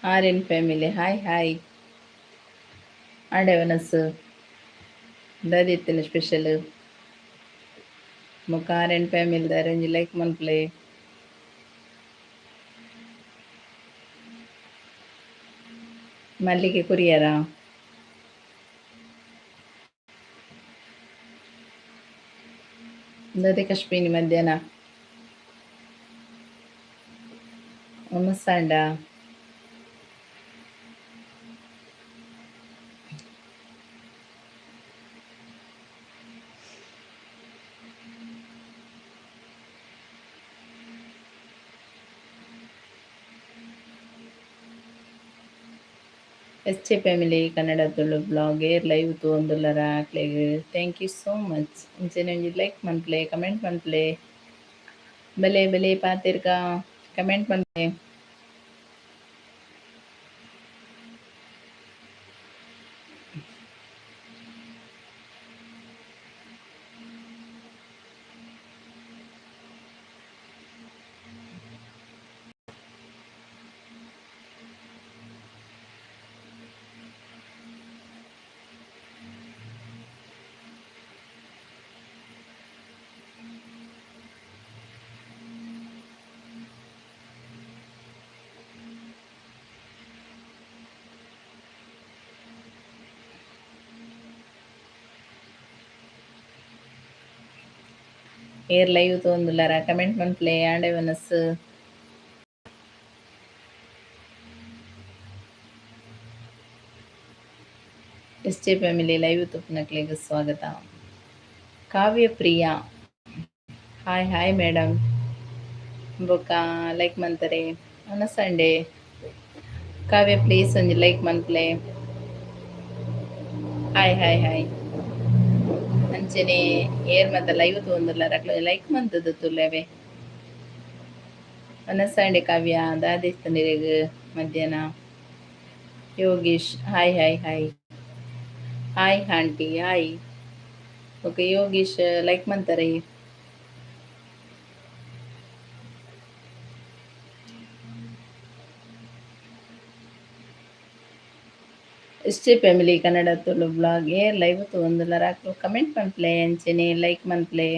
Aryan family hi hi ಆಡವನಸ್ಸು ದಾದಿತ್ತಿನ special ಮುಖ ಆರ್ಯನ್ ಫ್ಯಾಮಿಲಿ ದಾರಂಜಿ ಲೈಕ್ ಮನ್ಪ್ಲೆ ಮಲ್ಲಿಗೆ ಕುರಿಯರ ದದಿ ಕಶ್ಮೀನಿ ಮಧ್ಯಾಹ್ನ ಒಮ್ಮಸಾಂಡ S family Kannada Tulu blog ಏರ್ ಲೈವ್ ತೂಂದುಲ್ಲರ ಆಕ್ಲೆಗ್ ಥ್ಯಾಂಕ್ ಯು ಸೋ ಮಚ್ ಇಂಚೆನೆ ಒಂಜಿ ಲೈಕ್ ಮನ್ಪ್ಲೆ ಕಮೆಂಟ್ ಮನ್ಪ್ಲೆ ಬಲೆ ಬಲೆ ಪಾತಿರ್ಗ ಕಮೆಂಟ್ ಮನ್ಪ್ಲೆ ಏರ್ ಲೈವ್ ತೋಂದುಲ್ಲರ ಕಮೆಂಟ್ ಮನ್ಪ್ಲೆ ಆಂಡವನಸ್ ಎಸ್ ಫ್ಯಾಮಿಲಿ ಲೈವ್ ತುಪ್ಪನಕ್ಲೆಗ್ ಸ್ವಾಗತ Kavya Priya hi hi madam ಬೊಕ್ಕ ಲೈಕ್ ಮನ್ತಾರೆ ಸಂಡೇ ಕಾವ್ಯ ಪ್ಲೀಸ್ ಒಂಜಿ ಲೈಕ್ ಮನ್ಪ್ಲೆ ಹಾಯ್ ಹಾಯ್ ಹಾಯ್ ಅಂಚನೆ ಏರ್ ಮತ್ತ ಲೈವ್ ತೋಂದುಲ್ಲರ ಲೈಕ್ ಮಂತದ್ದು ತುಲೆವೆ ಸಂಡೆ ಕಾವ್ಯ ದಾದಿಸ್ತನಿರೆಗ್ ಮಧ್ಯಾಹ್ನ Yogish hi hi hi hi aunty hi okay Yogish like ಮಂತಾರೆ S family Kannada Tulu blog ಏರ್ ಲೈವ್ ತೋಂದುಲ್ಲರ ಕಮೆಂಟ್ ಮನ್ಪ್ಲೆ ಅಂಚನೆ ಲೈಕ್ ಮನ್ಪ್ಲೆ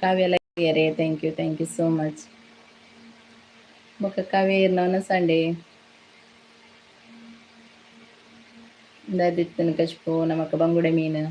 ಕಾವ್ಯ ಲೈಕ್ ಯರೆ ಥ್ಯಾಂಕ್ ಯು ಸೋ ಮಚ್ ಬೊಕ್ಕ ಕಾವ್ಯ ಇರ್ನ ಸಂಡೇ ದಾದಿತ್ತನ ಕಚ್ಪು ನಮಕ್ ಬಂಗುಡೆ ಮೀನು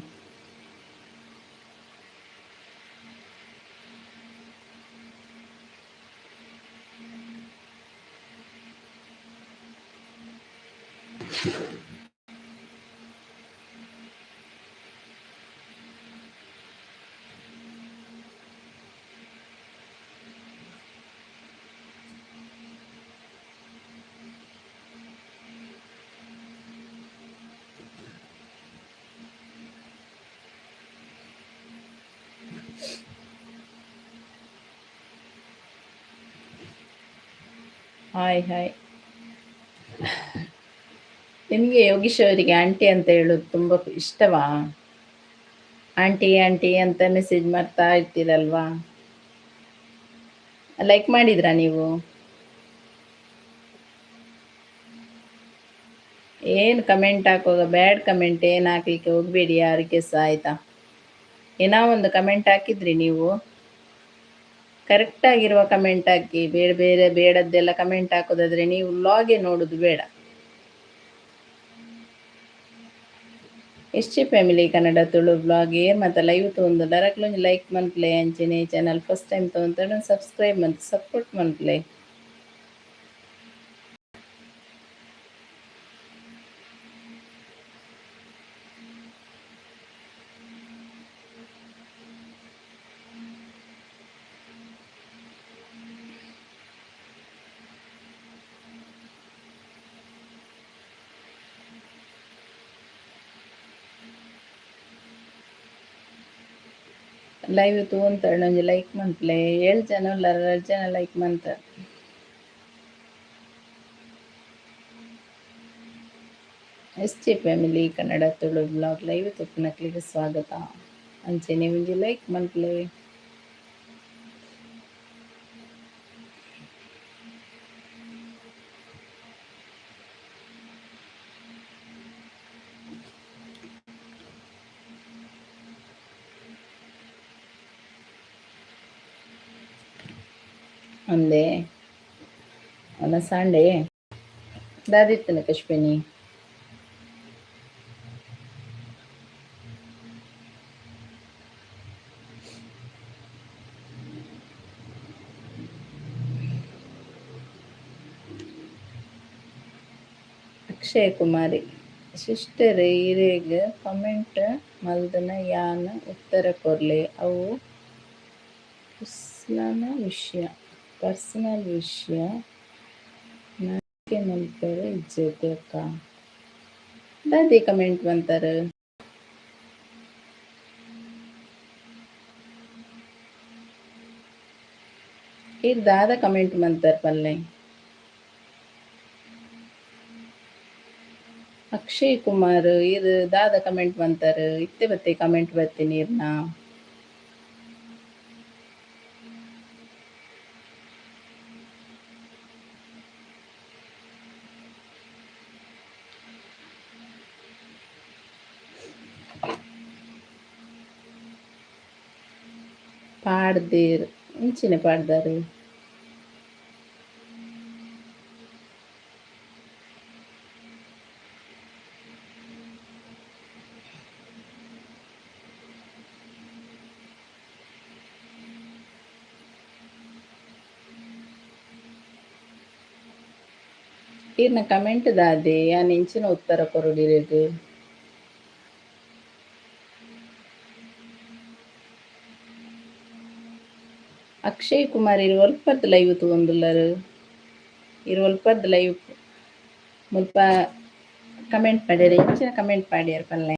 ಹಾಯ್ ಹಾಯ್ ನಿಮಗೆ ಯೋಗೀಶ್ ಅವರಿಗೆ ಆಂಟಿ ಅಂತ ಹೇಳೋದು ತುಂಬ ಇಷ್ಟವಾ? ಆಂಟಿ ಆಂಟಿ ಅಂತ ಮೆಸೇಜ್ ಮಾಡ್ತಾ ಇರ್ತೀರಲ್ವಾ? ಲೈಕ್ ಮಾಡಿದ್ರಾ ನೀವು? ಏನು ಕಮೆಂಟ್ ಹಾಕುವಾಗ ಬ್ಯಾಡ್ ಕಮೆಂಟ್ ಏನು ಹಾಕ್ಲಿಕ್ಕೆ ಹೋಗಬೇಡಿ ಯಾರಿಗೆ ಸಹ, ಆಯಿತಾ? ಏನೋ ಒಂದು ಕಮೆಂಟ್ ಹಾಕಿದ್ರಿ ನೀವು, ಕರೆಕ್ಟಾಗಿರುವ ಕಮೆಂಟ್ ಹಾಕಿ. ಬೇಡದ್ದೆಲ್ಲ ಕಮೆಂಟ್ ಹಾಕೋದಾದ್ರೆ ನೀವು ಲಾಗೆ ನೋಡೋದು ಬೇಡ. S family Kannada Tulu blog ಏರ್ ಮತ್ತು ಲೈವ್ ತೊಂದು ಡೈರೆಕ್ಟ್ಲೊಂದು ಲೈಕ್ ಮನ್ಪ್ಲೆ ಅಂಚೆನೆ ಚಾನಲ್ ಫಸ್ಟ್ ಟೈಮ್ ತೊಗೊಂಡು ಸಬ್ಸ್ಕ್ರೈಬ್ ಮತ್ತು ಸಪೋರ್ಟ್ ಮನ್ಪ್ಲೆ. ಲೈವ್ ತಗೊಂತಾಳೆ ಒಂಜಿ ಲೈಕ್ ಮನ್ಪಲೆ 7 ಜನ ಉಲ್ಲಾರ 2 ಜನ ಲೈಕ್ ಮಂತ. SJ family Kannada Tulu blog live ತುಪ್ಪುನಕ್ಲಿಗೆ ಸ್ವಾಗತ. ಅಂಚೆನೆ ಒಂಜಿ ಲೈಕ್ ಮನ್ಪಲೆ. ಅಂದೆ ಅವನ ಸಾಂಡೆ ದಾದಿತ್ತನ ಕಶ್ಪಿನಿ ಅಕ್ಷಯ ಕುಮಾರಿ ಸಿಸ್ಟರ್ ಹಿರೇಗ ಕಮೆಂಟ್ ಮಲ್ದನ ಯಾನ್ ಉತ್ತರ ಕೊರ್ಲೆ ಅವು ಪರ್ಸನಲ್ ವಿಷಯ ನನಗೆ ಮಲ್ಪರ ಇಜ್ಜತೆ ಅಕ್ಕ ದಾದಿ ಕಮೆಂಟ್ ಬಂತಾರ. ಈಗ ದಾದ ಕಮೆಂಟ್ ಬಂತಾರ ಪಲ್ಲೆ. ಅಕ್ಷಯ್ ಕುಮಾರ್ ಇದು ದಾದ ಕಮೆಂಟ್ ಬಂತಾರ. ಇತ್ತೆ ಬತ್ತೆ ಕಮೆಂಟ್ ಬರ್ತೀನಿ ಇರ್ನ ಪಾಡ್ದೇರ್ ಇಂಚಿನ ಪಾಡ್ದಾರು ಇರ್ನ ಕಮೆಂಟ್ ದಾದೆ ಯಾನ್ ಇಂಚಿನ ಉತ್ತರ ಕೊರಡಿರೆಗ್. ಅಕ್ಷಯ್ ಕುಮಾರ್ ಇರು ಒಲ್ಪರ್ದು ಲೈವ್ ತಗೊಂದುಲ್ಲರು. ಇರು ಒಲ್ಪರ್ದು ಲೈವ್ ಮುಲ್ಪ ಕಮೆಂಟ್ ಮಾಡ್ಯಾರ ಇಂಚಿನ ಕಮೆಂಟ್ ಮಾಡ್ಯಾರ ಪಲ್ಲೆ.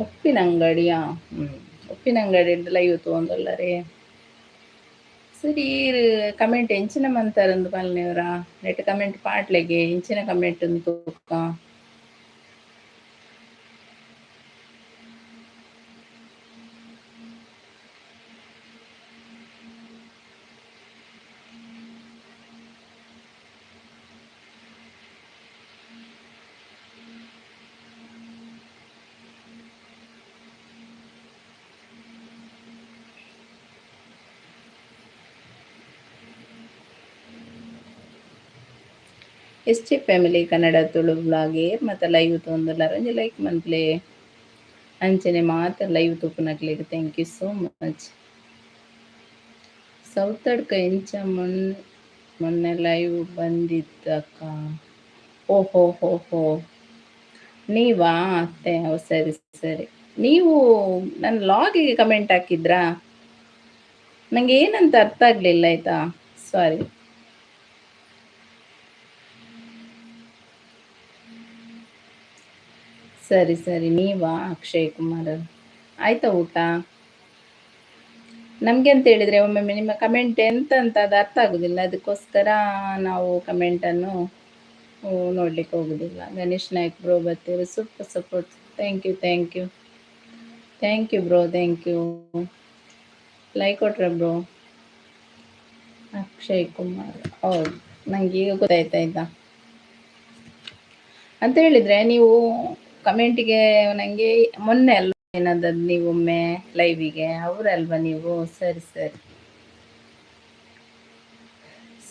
ಉಪ್ಪಿನಂಗಡಿಯಾ ಉಪ್ಪಿನಂಗಡಿ ಲೈವ್ ತಗೊಂದುಲ್ಲರೆ ಸರಿ. ಕಮೆಂಟ್ ಎಂಚಿನ ಮಂತಾರಂದು ಪಲ್ನೆವ್ರ ನೆಟ್ ಕಮೆಂಟ್ ಪಾಟ್ಲೆಗೆ ಇಂಚಿನ ಕಮೆಂಟ್ ತೂಕ SJ family Kannada Tulu blog ಮತ್ತು ಲೈವ್ ತೊಂದುಲ್ಲಾರ ಒಂಜಿ ಲೈಕ್ ಮನ್ಪ್ಲೆ. ಅಂಚನೆ ಮಾತ್ರ ಲೈವ್ ತುಪ್ಪುನಕ್ಲಿಗೆ thank you so much. Sowthadka ಇಂಚ ಮೊನ್ನೆ ಲೈವ್ ಬಂದಿದ್ದಕ್ಕ. ಓಹೋ ಹೋ ಹೋ ನೀವಾ ಅತ್ತೆ? ಸರಿ ಸರಿ. ನೀವು ನನ್ನ ಲಾಗಿಗೆ ಕಮೆಂಟ್ ಹಾಕಿದ್ರಾ? ನನಗೆ ಏನಂತ ಅರ್ಥ ಆಗಲಿಲ್ಲ ಆಯಿತಾ, ಸಾರಿ. ಸರಿ ಸರಿ, ನೀವಾ ಅಕ್ಷಯ್ ಕುಮಾರ್? ಆಯ್ತಾ ಊಟ? ನಮಗೆ ಅಂತ ಹೇಳಿದರೆ ಒಮ್ಮೊಮ್ಮೆ ನಿಮ್ಮ ಕಮೆಂಟ್ ಎಂತ ಅಂತ ಅದು ಅರ್ಥ ಆಗೋದಿಲ್ಲ, ಅದಕ್ಕೋಸ್ಕರ ನಾವು ಕಮೆಂಟನ್ನು ನೋಡ್ಲಿಕ್ಕೆ ಹೋಗೋದಿಲ್ಲ. ಗಣೇಶ್ ನಾಯ್ಕ್ ಬ್ರೋ ಬರ್ತೀವಿ, super support. Thank you thank you thank you bro, thank you. Like ಕೊಟ್ರೆ ಬ್ರೋ. ಅಕ್ಷಯ್ ಕುಮಾರ್, ಹೌದು ನನಗೆ ಈಗ ಗೊತ್ತಾಯ್ತಾಯ್ತಾ ಅಂತ ಹೇಳಿದರೆ ನೀವು ಕಮೆಂಟಿಗೆ ನನಗೆ ಮೊನ್ನೆ ಅಲ್ವ ಏನಾದದ್ದು ನೀವು ಒಮ್ಮೆ ಲೈವಿಗೆ ಅವರಲ್ವಾ ನೀವು? ಸರಿ ಸರಿ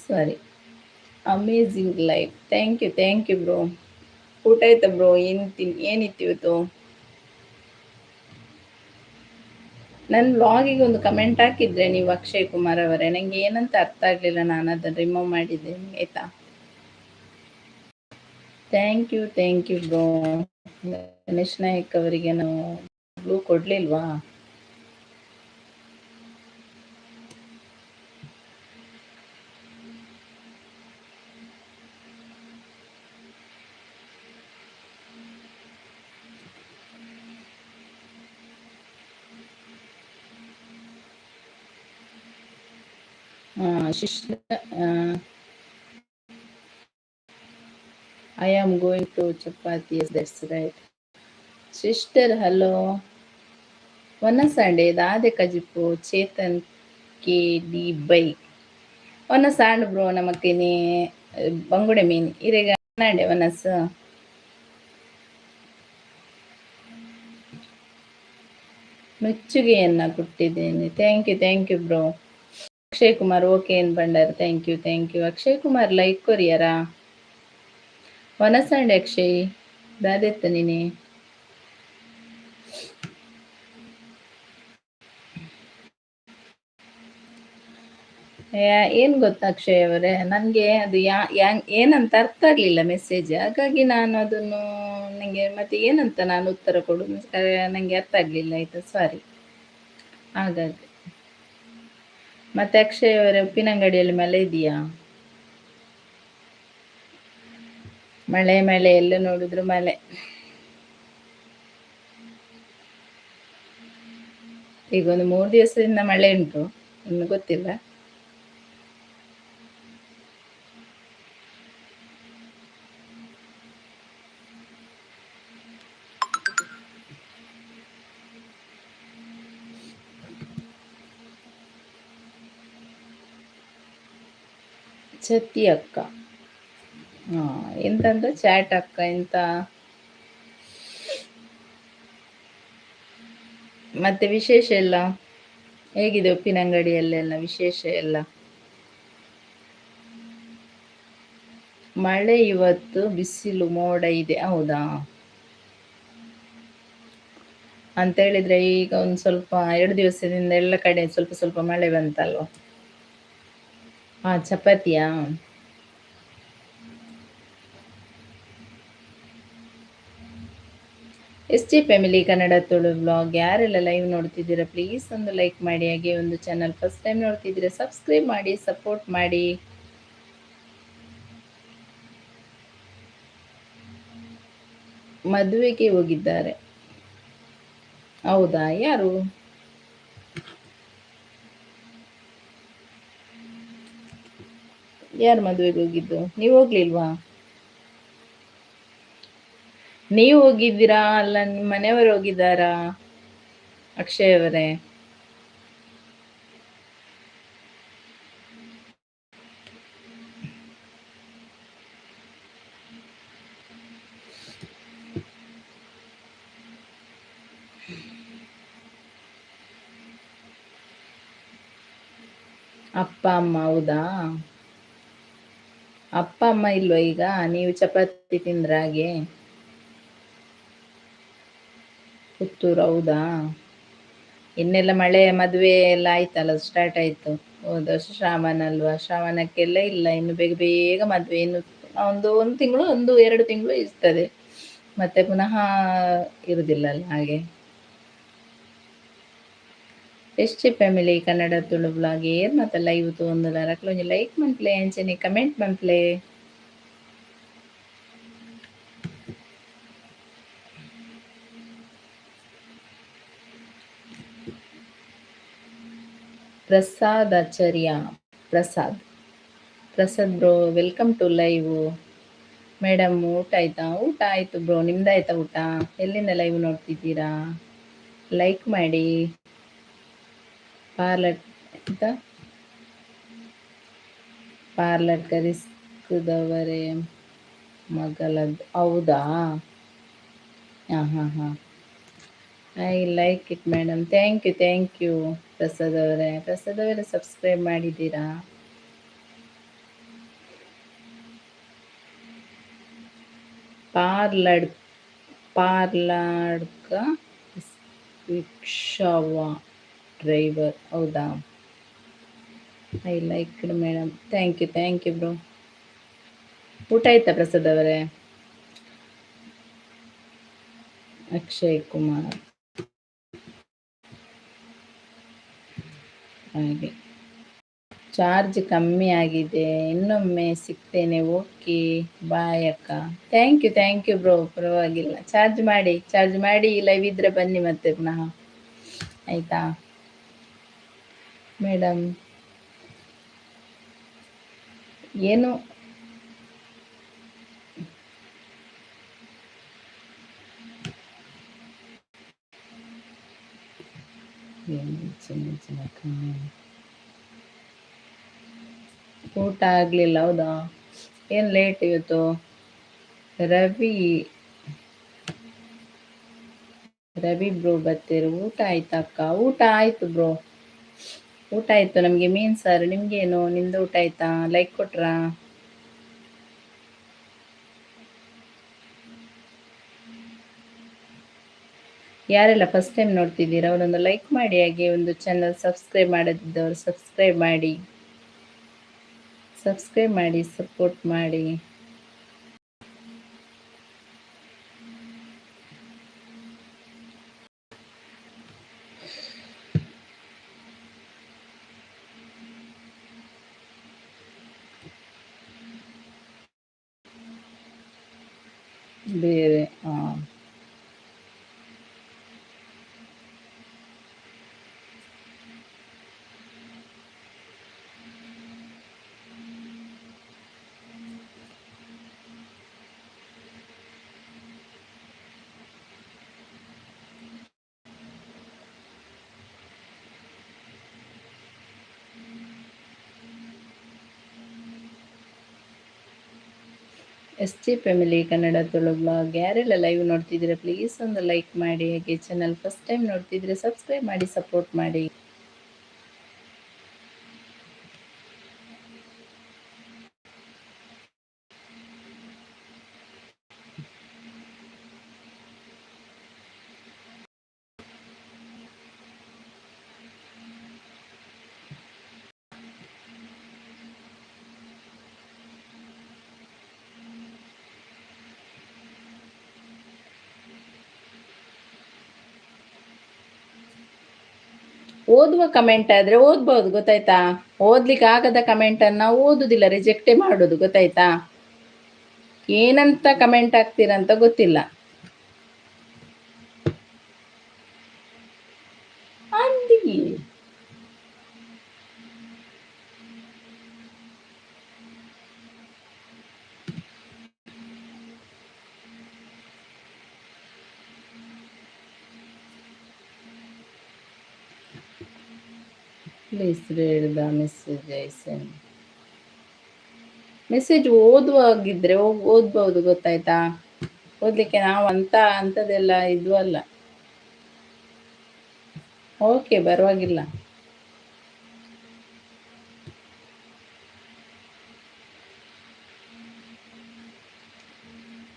ಸರಿ. Amazing life. Thank you bro. ಊಟ ಆಯ್ತಾ ಬ್ರೋ? ಏನಿತ್ತು ಇವತ್ತು? ನನ್ನ ವ್ಲಾಗಿಗೆ ಒಂದು ಕಮೆಂಟ್ ಹಾಕಿದ್ರೆ ನೀವು ಅಕ್ಷಯ್ ಕುಮಾರ್ ಅವರೇ. ನನಗೆ ಏನಂತ ಅರ್ಥ ಆಗಲಿಲ್ಲ, ನಾನು ಅದನ್ನು ರಿಮೂವ್ ಮಾಡಿದ್ದೇನೆ ಆಯಿತಾ. Thank you bro. Ganesh Nayak ಅವರಿಗೆ ನಾವು ಬ್ಲೂ ಕೊಡಲಿಲ್ವಾ? Sister, I am going to chapati. Yes, that's right. Sister, hello. One Sunday, the kajipu Chetan KD bike. One sand bro, namakini bangude mean. Irega nande one sa. ಮೆಚ್ಚುಗೆಯನ್ನ ಕೊಟ್ಟಿದ್ದೇನೆ. Thank you bro. Akshay Kumar okay ಏನ್ ಬಂಡಾರ. Thank you. Akshay Kumar like ಕೊರಿಯರಾ? ವನಸಂಡೆ ಅಕ್ಷಯ್ ದಾದೆತ್ತ ನೀನೆ. ಏನ್ ಗೊತ್ತಾ ಅಕ್ಷಯ್ ಅವರೇ, ನನಗೆ ಅದು ಏನಂತ ಅರ್ಥ ಆಗ್ಲಿಲ್ಲ ಮೆಸೇಜ್. ಹಾಗಾಗಿ ನಾನು ಅದನ್ನು ನನಗೆ ಮತ್ತೆ ಏನಂತ ನಾನು ಉತ್ತರ ಕೊಡು ನನಗೆ ಅರ್ಥ ಆಗ್ಲಿಲ್ಲ ಆಯ್ತಾ, ಸಾರಿ. ಹಾಗಾಗಿ ಮತ್ತೆ ಅಕ್ಷಯ್ ಅವರೇ, ಉಪ್ಪಿನಂಗಡಿಯಲ್ಲಿ ಮಳೆ ಇದೆಯಾ? ಮಳೆ ಎಲ್ಲ ನೋಡಿದ್ರು ಮಳೆ. ಈಗ ಒಂದು 3 ದಿವಸದಿಂದ ಮಳೆ ಉಂಟು, ಇನ್ನು ಗೊತ್ತಿಲ್ಲ. ಛತ್ತಿ ಅಕ್ಕ, ಎಂತಂದ್ರೆ ಚಾಟ್ ಅಕ್ಕ ಎಂತ. ಮತ್ತೆ ವಿಶೇಷ ಎಲ್ಲ ಹೇಗಿದೆ ಉಪ್ಪಿನಂಗಡಿಯಲ್ಲೆಲ್ಲ ವಿಶೇಷ ಎಲ್ಲ? ಮಳೆ ಇವತ್ತು, ಬಿಸಿಲು ಮೋಡ ಇದೆ. ಹೌದಾ ಅಂತ ಹೇಳಿದ್ರೆ ಈಗ ಒಂದು ಸ್ವಲ್ಪ 2 ದಿವಸದಿಂದ ಎಲ್ಲ ಕಡೆ ಸ್ವಲ್ಪ ಮಳೆ ಬಂತಲ್ವ. ಚಪಾತಿಯಾ? SG family Kannada Tulu blog ಯಾರೆಲ್ಲ ಲೈವ್ ನೋಡ್ತಿದ್ದೀರಾ ಪ್ಲೀಸ್ ಒಂದು ಲೈಕ್ ಮಾಡಿ. ಹಾಗೆ ಒಂದು ಚಾನಲ್ ಫಸ್ಟ್ ಟೈಮ್ ನೋಡ್ತಿದ್ದೀರಾ ಸಬ್ಸ್ಕ್ರೈಬ್ ಮಾಡಿ, ಸಪೋರ್ಟ್ ಮಾಡಿ. ಮದುವೆಗೆ ಹೋಗಿದ್ದಾರೆ. ಹೌದಾ, ಯಾರು? ಮದುವೆಗೆ ಹೋಗಿದ್ದು? ನೀವು ಹೋಗ್ಲಿಲ್ವಾ? ನೀವು ಹೋಗಿದ್ದೀರಾ ಅಲ್ಲ ನಿಮ್ಮ ಮನೆಯವರು ಹೋಗಿದ್ದಾರಾ ಅಕ್ಷಯ್ ಅವರೇ? ಅಪ್ಪ ಅಮ್ಮ? ಹೌದಾ, ಅಪ್ಪ ಅಮ್ಮ ಇಲ್ವಾ ಈಗ? ನೀವು ಚಪಾತಿ ತಿಂದ್ರ ಹಾಗೆ? ಪುತ್ತೂರು, ಹೌದಾ. ಇನ್ನೆಲ್ಲ ಮಳೆ ಮದುವೆ ಎಲ್ಲ ಆಯ್ತಲ್ಲ, ಸ್ಟಾರ್ಟ್ ಆಯ್ತು. ಹೋದ ವರ್ಷ ಶ್ರಾವಣ ಅಲ್ವಾ, ಶ್ರಾವಣಕ್ಕೆಲ್ಲ ಇಲ್ಲ, ಇನ್ನು ಬೇಗ ಮದುವೆ. ಇನ್ನು ಒಂದು ತಿಂಗಳು 1-2 ತಿಂಗಳು ಇರ್ತದೆ, ಮತ್ತೆ ಪುನಃ ಇರುದಿಲ್ಲ ಅಲ್ಲ ಹಾಗೆ. SG family Kannada Tulu blog ಏರ್ ಮತ್ತೆ ಲೈವ್ ತೋಂದುಲ ರಕ್ಲೊಂಜಿ ಲೈಕ್ ಮನ್ಪ್ಲೆ, ಅಂಚನೆ ಕಮೆಂಟ್ ಮನ್ಪ್ಲೆ. Prasad Acharya, Prasad bro welcome to live. Madam ಊಟ ಆಯ್ತಾ? ಊಟ ಆಯ್ತು ಬ್ರೋ, ನಿಮ್ದಾಯ್ತಾ ಊಟ? ಎಲ್ಲಿಂದ ಲೈವ್ ನೋಡ್ತಿದ್ದೀರಾ? ಲೈಕ್ ಮಾಡಿ. ಪಾರ್ಲರ್ ಕರೆಸಿದವರೇ ಮಗಳದ್ದು? ಹೌದಾ, ಹಾಂ. I like it madam. Thank you Prasad ಅವರೇ. ಸಬ್ಸ್ಕ್ರೈಬ್ ಮಾಡಿದ್ದೀರಾ? ಪಾರ್ಲಡ್ ಪಾರ್ಲಾಡ್ಕ ರಿಕ್ಷಾವಾ ಡ್ರೈವರ್. ಹೌದಾ? I like madam. Thank you bro. ಊಟ ಆಯ್ತಾ ಪ್ರಸಾದ್ ಅವರೇ? ಅಕ್ಷಯ್ ಕುಮಾರ್. ಹಾಗೆ ಚಾರ್ಜ್ ಕಮ್ಮಿ ಆಗಿದೆ, ಇನ್ನೊಮ್ಮೆ ಸಿಗ್ತೇನೆ. ಓಕೆ ಬಾಯ್ ಅಕ್ಕ. Thank you bro. ಪರವಾಗಿಲ್ಲ, ಚಾರ್ಜ್ ಮಾಡಿ ಲೈವ್ ಇದ್ರೆ ಬನ್ನಿ ಮತ್ತೆ ಪುನಃ, ಆಯಿತಾ ಮೇಡಮ್? ಏನು ಊಟ ಆಗಲಿಲ್ಲ? ಹೌದಾ? ಏನು ಲೇಟ್ ಇವತ್ತು? ರವಿ ಬ್ರೋ ಬರ್ತೀರಿ? ಊಟ ಆಯ್ತಾ ಅಕ್ಕ? ಊಟ ಆಯ್ತು ಬ್ರೋ, ಊಟ ಆಯ್ತು ನಮಗೆ ಮೀನು ಸಾರು. ನಿಮ್ಗೇನು? ನಿಮ್ದು ಊಟ ಆಯ್ತಾ? ಲೈಕ್ ಕೊಟ್ರಾ? ಯಾರೆಲ್ಲ ಫಸ್ಟ್ ಟೈಮ್ ನೋಡ್ತಿದ್ದೀರಾ ಅವರೊಂದು ಲೈಕ್ ಮಾಡಿ, ಹಾಗೆ ಒಂದು ಚಾನಲ್ ಸಬ್ಸ್ಕ್ರೈಬ್ ಮಾಡದಿದ್ದವರು ಸಬ್ಸ್ಕ್ರೈಬ್ ಮಾಡಿ ಸಪೋರ್ಟ್ ಮಾಡಿ. ಬೇರೆ ST family Kannada Tulu blog. ಯಾರೆಲ್ಲ ಲೈವ್ ನೋಡ್ತಿದ್ದೀರಾ ಪ್ಲೀಸ್ ಒಂದು ಲೈಕ್ ಮಾಡಿ, ಹಾಗೆ ಚಾನಲ್ ಫಸ್ಟ್ ಟೈಮ್ ನೋಡ್ತಿದ್ರೆ ಸಬ್ಸ್ಕ್ರೈಬ್ ಮಾಡಿ ಸಪೋರ್ಟ್ ಮಾಡಿ. ಓದುವ ಕಮೆಂಟ್ ಆದರೆ ಓದ್ಬೋದು, ಗೊತ್ತಾಯ್ತಾ? ಓದ್ಲಿಕ್ಕೆ ಆಗದ ಕಮೆಂಟನ್ನು ನಾವು ಓದುದಿಲ್ಲ, ರಿಜೆಕ್ಟೇ ಮಾಡೋದು, ಗೊತ್ತಾಯ್ತಾ? ಏನಂತ ಕಮೆಂಟ್ ಹಾಕ್ತೀರಂತ ಗೊತ್ತಿಲ್ಲ. Please read the message I send. Message ಓದುವಾಗಿದ್ರೆ ಓದ್ಬೋದು, ಗೊತ್ತಾಯ್ತಾ? ಓದಲಿಕ್ಕೆ ನಾವು ಅಂಥದ್ದೆಲ್ಲ ಇದು ಅಲ್ಲ. ಓಕೆ, ಪರವಾಗಿಲ್ಲ.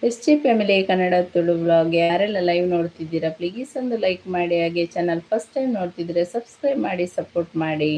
ST family Kannada Tulu blog. ಯಾರೆಲ್ಲ ಲೈವ್ ನೋಡ್ತಿದ್ದೀರಾ ಪ್ಲೀಸ್ ಒಂದು ಲೈಕ್ ಮಾಡಿ, ಹಾಗೆ ಚಾನಲ್ ಫಸ್ಟ್ ಟೈಮ್ ನೋಡ್ತಿದ್ರೆ ಸಬ್ಸ್ಕ್ರೈಬ್ ಮಾಡಿ ಸಪೋರ್ಟ್ ಮಾಡಿ.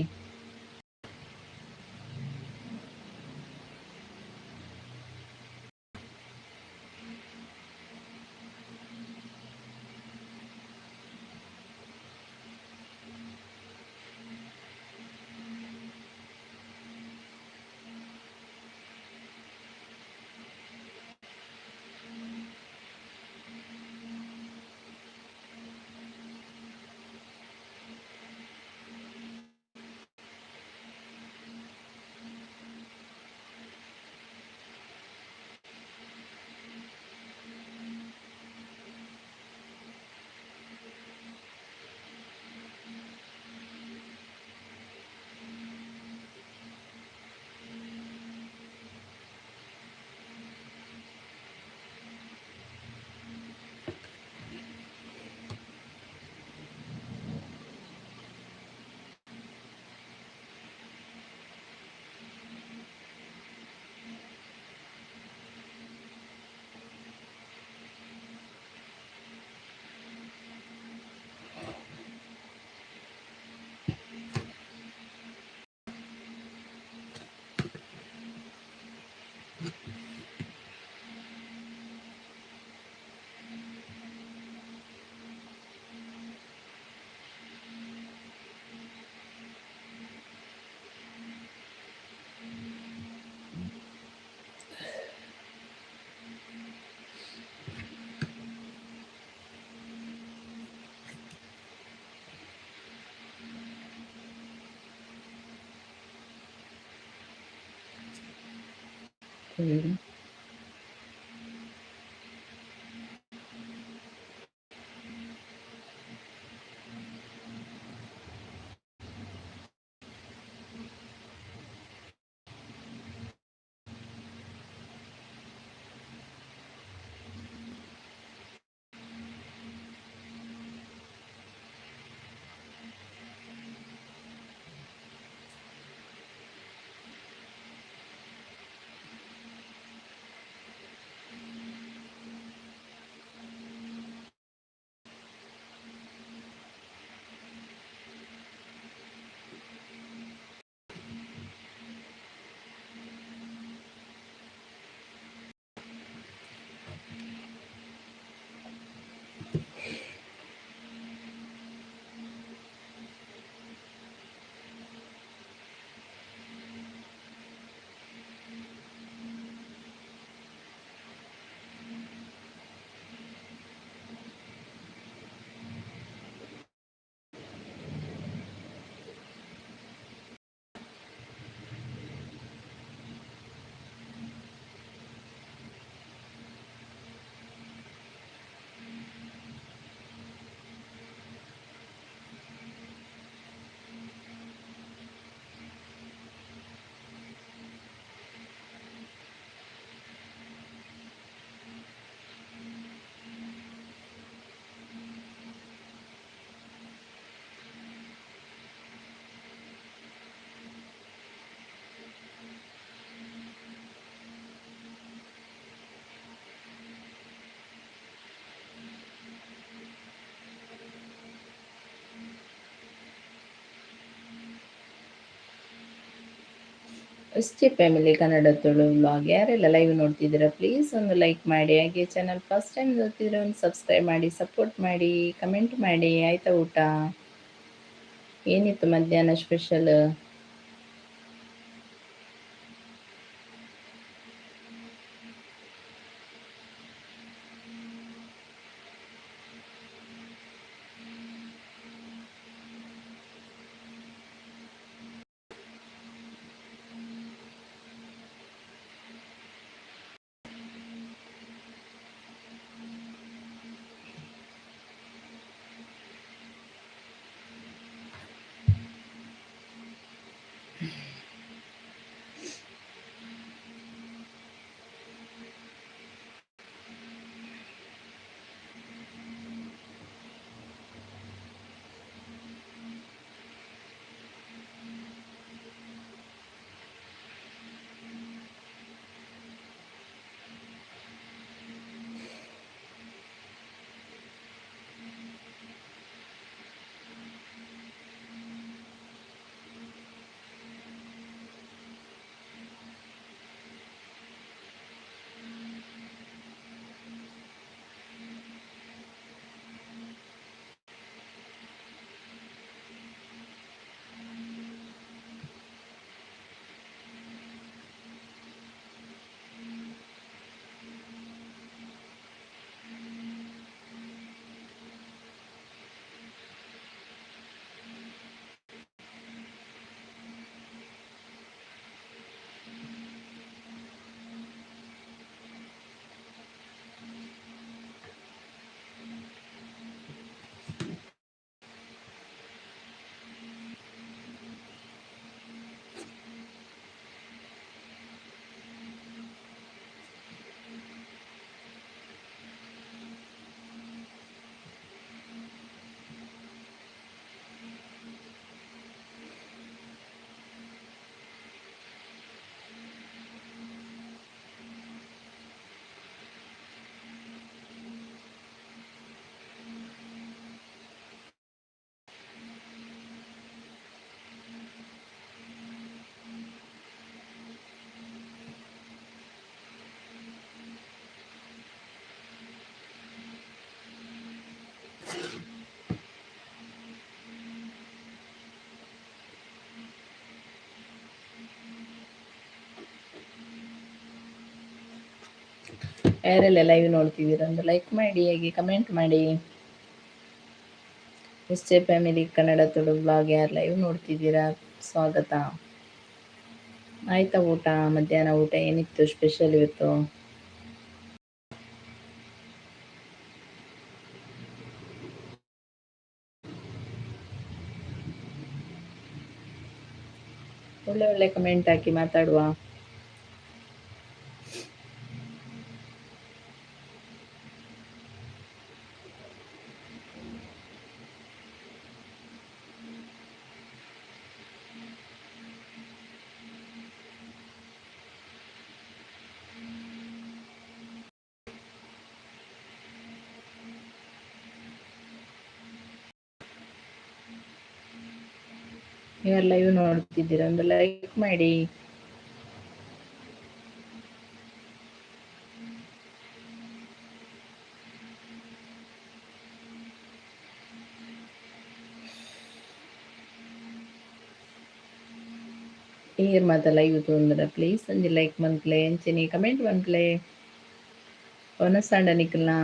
ಅಷ್ಟೇ ಫ್ಯಾಮಿಲಿ ಕನ್ನಡ ತುಳು ವ್ಲಾಗ್ ಯಾರೆಲ್ಲ ಲೈವ್ ನೋಡ್ತಿದ್ದೀರಾ ಪ್ಲೀಸ್ ಒಂದು ಲೈಕ್ ಮಾಡಿ, ಹಾಗೆ ಚಾನಲ್ ಫಸ್ಟ್ ಟೈಮ್ ನೋಡ್ತಿದ್ರೆ ಒಂದು ಸಬ್ಸ್ಕ್ರೈಬ್ ಮಾಡಿ, ಸಪೋರ್ಟ್ ಮಾಡಿ, ಕಮೆಂಟ್ ಮಾಡಿ. ಆಯ್ತಾ ಊಟ? ಏನಿತ್ತು ಮಧ್ಯಾಹ್ನ ಸ್ಪೆಷಲ್? ಯಾರೆಲ್ಲ ಲೈವ್ ನೋಡ್ತಿದ್ದೀರಾ ಒಂದು ಲೈಕ್ ಮಾಡಿ, ಹಾಗೆ ಕಮೆಂಟ್ ಮಾಡಿ. ಎಷ್ಟೇ ಫ್ಯಾಮಿಲಿ ಕನ್ನಡ ತುಳು ಬ್ಲಾಗ್ ಯಾರು ಲೈವ್ ನೋಡ್ತಿದ್ದೀರಾ ಸ್ವಾಗತ. ಆಯ್ತಾ ಊಟ? ಮಧ್ಯಾಹ್ನ ಊಟ ಏನಿತ್ತು ಸ್ಪೆಷಲ್ ಇವತ್ತು? ಒಳ್ಳೆ ಒಳ್ಳೆ ಕಮೆಂಟ್ ಹಾಕಿ ಮಾತಾಡುವ. ಯಾರು ಲೈವ್ ನೋಡ್ತಿದ್ದೀರಾ ಒಂದು ಲೈಕ್ ಮಾಡಿ. ಏರ್ ಮಾತ ಲೈವ್ ತೋಂದ್ರ ಪ್ಲೀಸ್ ಒಂಜಿ ಲೈಕ್ ಮನ್ಪ್ಲೆ ಎಂಚಿನಿ ಕಮೆಂಟ್ ಮನ್ಪ್ಲೆ ಒನಸ್ತಾಂಡ ನಿಕ್ಲ್ನ.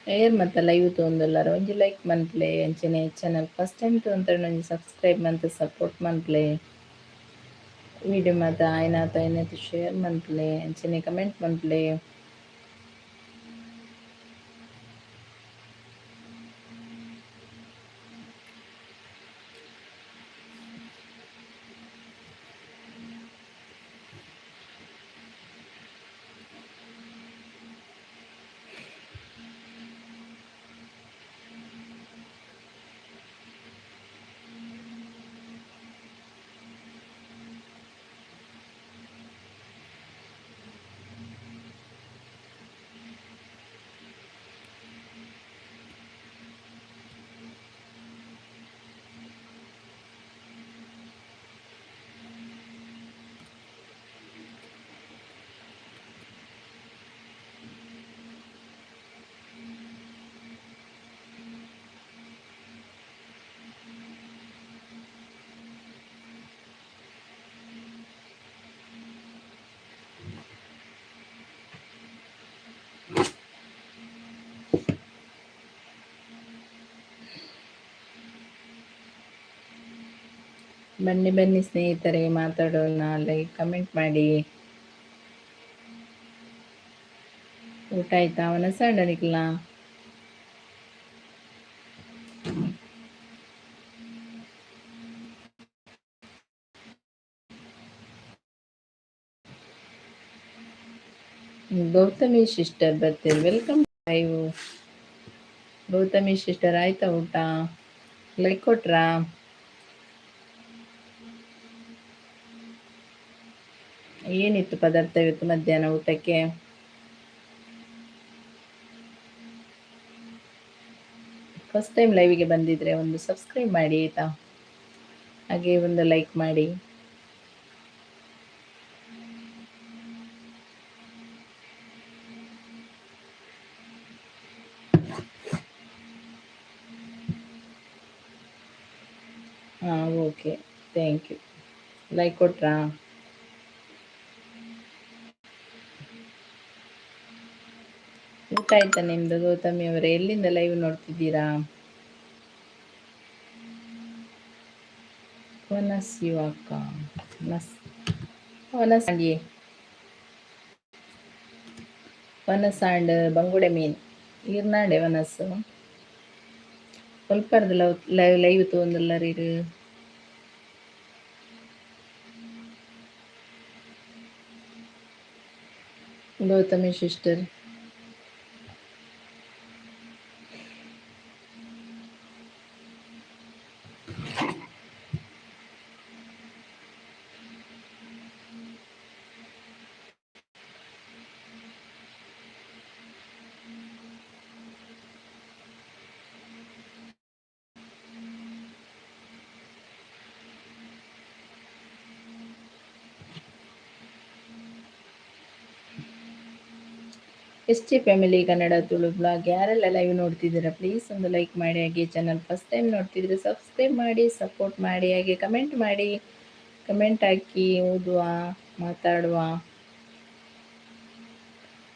ಏರ್ ಮತ್ತೆ ಲೈವ್ ತೋಂದುಲ್ಲಾರ ಒಂಜಿ ಲೈಕ್ ಮನ್ಪ್ಲೆ ಎಂಚಿನ ಚಾನಲ್ ಫಸ್ಟ್ ಟೈಮ್ ತೋಂತಾರೆ ಒಂಜಿ ಸಬ್ಸ್ಕ್ರೈಬ್ ಮಂತ್ ಸಪೋರ್ಟ್ ಮನ್ಪ್ಲೆ. ವಿಡಿಯೋ ಮಾತ ಆಯ್ನಾತ ಐನೈತೆ ಶೇರ್ ಮನ್ಪ್ಲೆ ಎಂಚಿನ ಕಮೆಂಟ್ ಮನ್ಪ್ಲೆ. ಬನ್ನಿ ಬನ್ನಿ ಸ್ನೇಹಿತರೆ ಮಾತಾಡೋಣ, ಲೈಕ್ ಕಮೆಂಟ್ ಮಾಡಿ. ಊಟ ಆಯ್ತಾ ಅವನಸಂಡ ನಿಕ್ಲಾ? ಗೌತಮಿ ಸಿಸ್ಟರ್ ಬರ್ತೀರಿ, ವೆಲ್ಕಮ್ ಲೈವ್. ಗೌತಮಿ ಸಿಸ್ಟರ್ ಆಯ್ತಾ ಊಟ? ಲೈಕ್ ಕೊಟ್ರಾ? ಏನಿತ್ತು ಪದಾರ್ಥ ಇವತ್ತು ಮಧ್ಯಾಹ್ನ ಊಟಕ್ಕೆ? ಫಸ್ಟ್ ಟೈಮ್ ಲೈವಿಗೆ ಬಂದಿದ್ರೆ ಒಂದು ಸಬ್ಸ್ಕ್ರೈಬ್ ಮಾಡಿ ಆಯಿತಾ, ಹಾಗೆ ಒಂದು ಲೈಕ್ ಮಾಡಿ. ಹಾಂ, ಓಕೆ, ಥ್ಯಾಂಕ್ ಯು. ಲೈಕ್ ಕೊಟ್ರಾ? ಊಟ ಆಯ್ತಾ ನಿಮ್ಮದು ಗೌತಮಿ ಅವರೇ? ಎಲ್ಲಿಂದ ಲೈವ್ ನೋಡ್ತಿದ್ದೀರಾ? ವನಸ್ ಯುವಕ ವನಸ್ ವನಸ್ ಆಂಡ್ ವನಸ್ ಆಂಡ್ ಬಂಗುಡೆ ಮೀನ್ ಈರ್ನಾಡೆ ವನಸ್ ಸ್ವಲ್ಪ ಲೈವ್ ತೋಂದುಲ್ಲರು. Gautami sister ST family Kannada Tulu blog ಯಾರೆಲ್ಲ ಲೈವ್ ನೋಡ್ತಿದ್ದೀರಾ ಪ್ಲೀಸ್ ಒಂದು ಲೈಕ್ ಮಾಡಿ, ಹಾಗೆ ಚಾನಲ್ ಫಸ್ಟ್ ಟೈಮ್ ನೋಡ್ತಿದ್ರೆ ಸಬ್ಸ್ಕ್ರೈಬ್ ಮಾಡಿ, ಸಪೋರ್ಟ್ ಮಾಡಿ, ಹಾಗೆ ಕಮೆಂಟ್ ಮಾಡಿ. ಕಮೆಂಟ್ ಹಾಕಿ, ಓದುವ, ಮಾತಾಡುವ,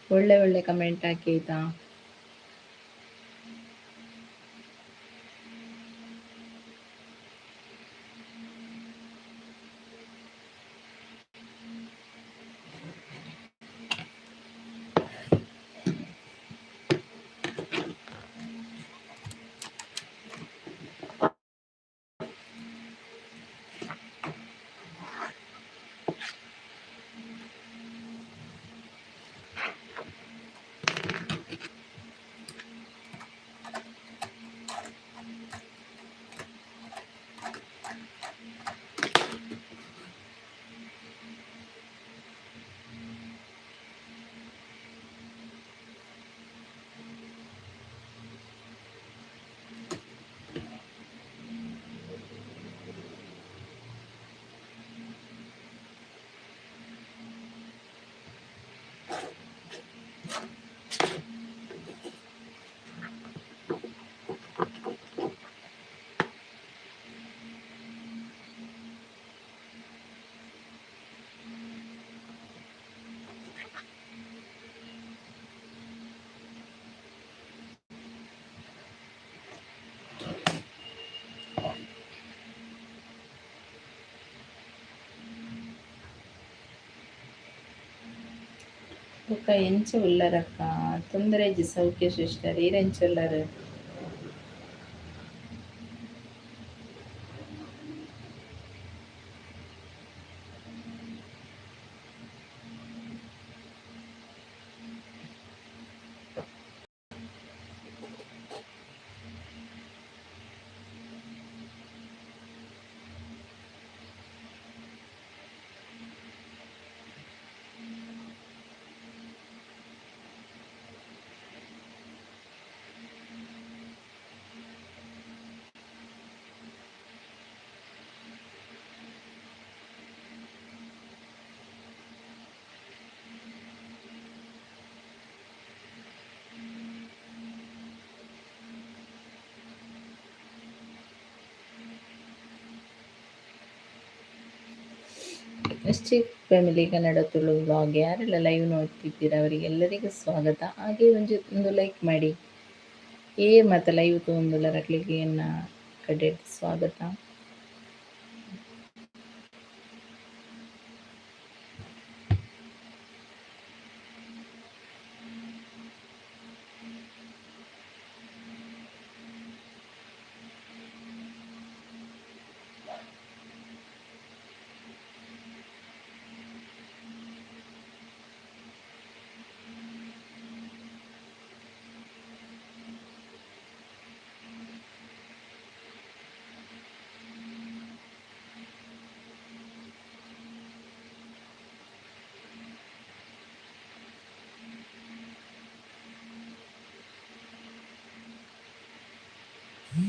ಒಳ್ಳೆ ಒಳ್ಳೆ ಕಮೆಂಟ್ ಹಾಕಿ ಆಯಿತಾ. ఒక ఎంచ ఉల్లరక్క తొందరేజి సౌఖ్య సిస్టర్ ఈరెంచ ఉల్లరు. ST family Kannada Tulu vlog ಯಾರೆಲ್ಲ ಲೈವ್ ನೋಡ್ತಿದ್ದೀರಾ ಅವರಿಗೆಲ್ಲರಿಗೂ ಸ್ವಾಗತ. ಹಾಗೆ ಒಂದು ಲೈಕ್ ಮಾಡಿ. ಮತ್ತು ಲೈವ್ ತೊಂದುಲ್ಲ ರಕ್ಲಿಗೆ ಕಡೆ ಸ್ವಾಗತ. ಶರತ್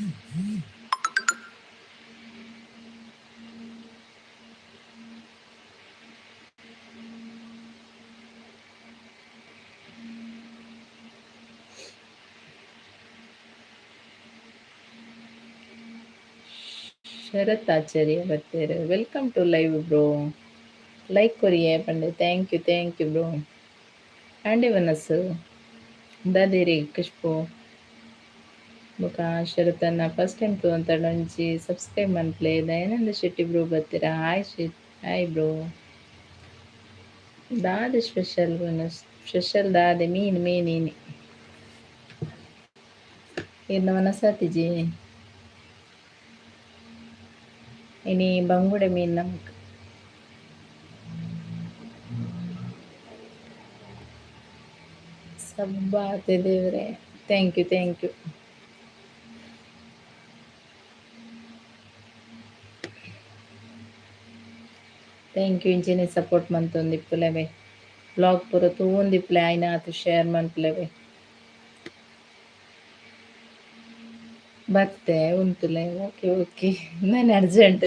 ಆಚಾರ್ಯ ಬರ್ತಾರೆ. Welcome to live bro. Like ಕೊರಿ ಪಂಡೆ. Thank you bro. ಆಂಡಿ ವನಸ್ಸು ದಾದೇರಿ ಖುಷ್ಬು ಬೊಕ ಶರತನ್ನ ಫಸ್ಟ್ ಟೈಮ್ ತೂ ಅಂತ ಒಂಜಿ ಸಬ್ಸ್ಕ್ರೈಬ್ ಮನ್ಪ್ಲೆ ದಯಾನಂದ ಶೆಟ್ಟಿ ಬ್ರೋ ಬರ್ತೀರಾ. Hi bro. ದಾದೆ ಸ್ಪೆಷಲ್ ಸ್ಪೆಷಲ್ ದಾದೆ ಮೀನ್ ಇನಿ ಇನ್ನು ವನಸಾತಿಜಿ ಇನಿ ಬಂಗುಡೆ ಮೀನ್ ನಮಕ್ ಸಬ್ಬಾತೆ ದೇವ್ರೆ. ಥ್ಯಾಂಕ್ ಯು ಇಂಚಿನೆ ಸಪೋರ್ಟ್ ಮಂತೊಂದಿಪ್ಪುಲೆವೆ. ಬ್ಲಾಗ್ ಪೂರ ತೂಂದಿಪ್ಪುಲೆ ಆಯ್ನಾತ್ ಶೇರ್ ಮನ್ಪುಲೆವೆ. ಬರ್ತೆ ಉಂತುಲೆ. ಓಕೆ ನಾನು ಅರ್ಜೆಂಟ್.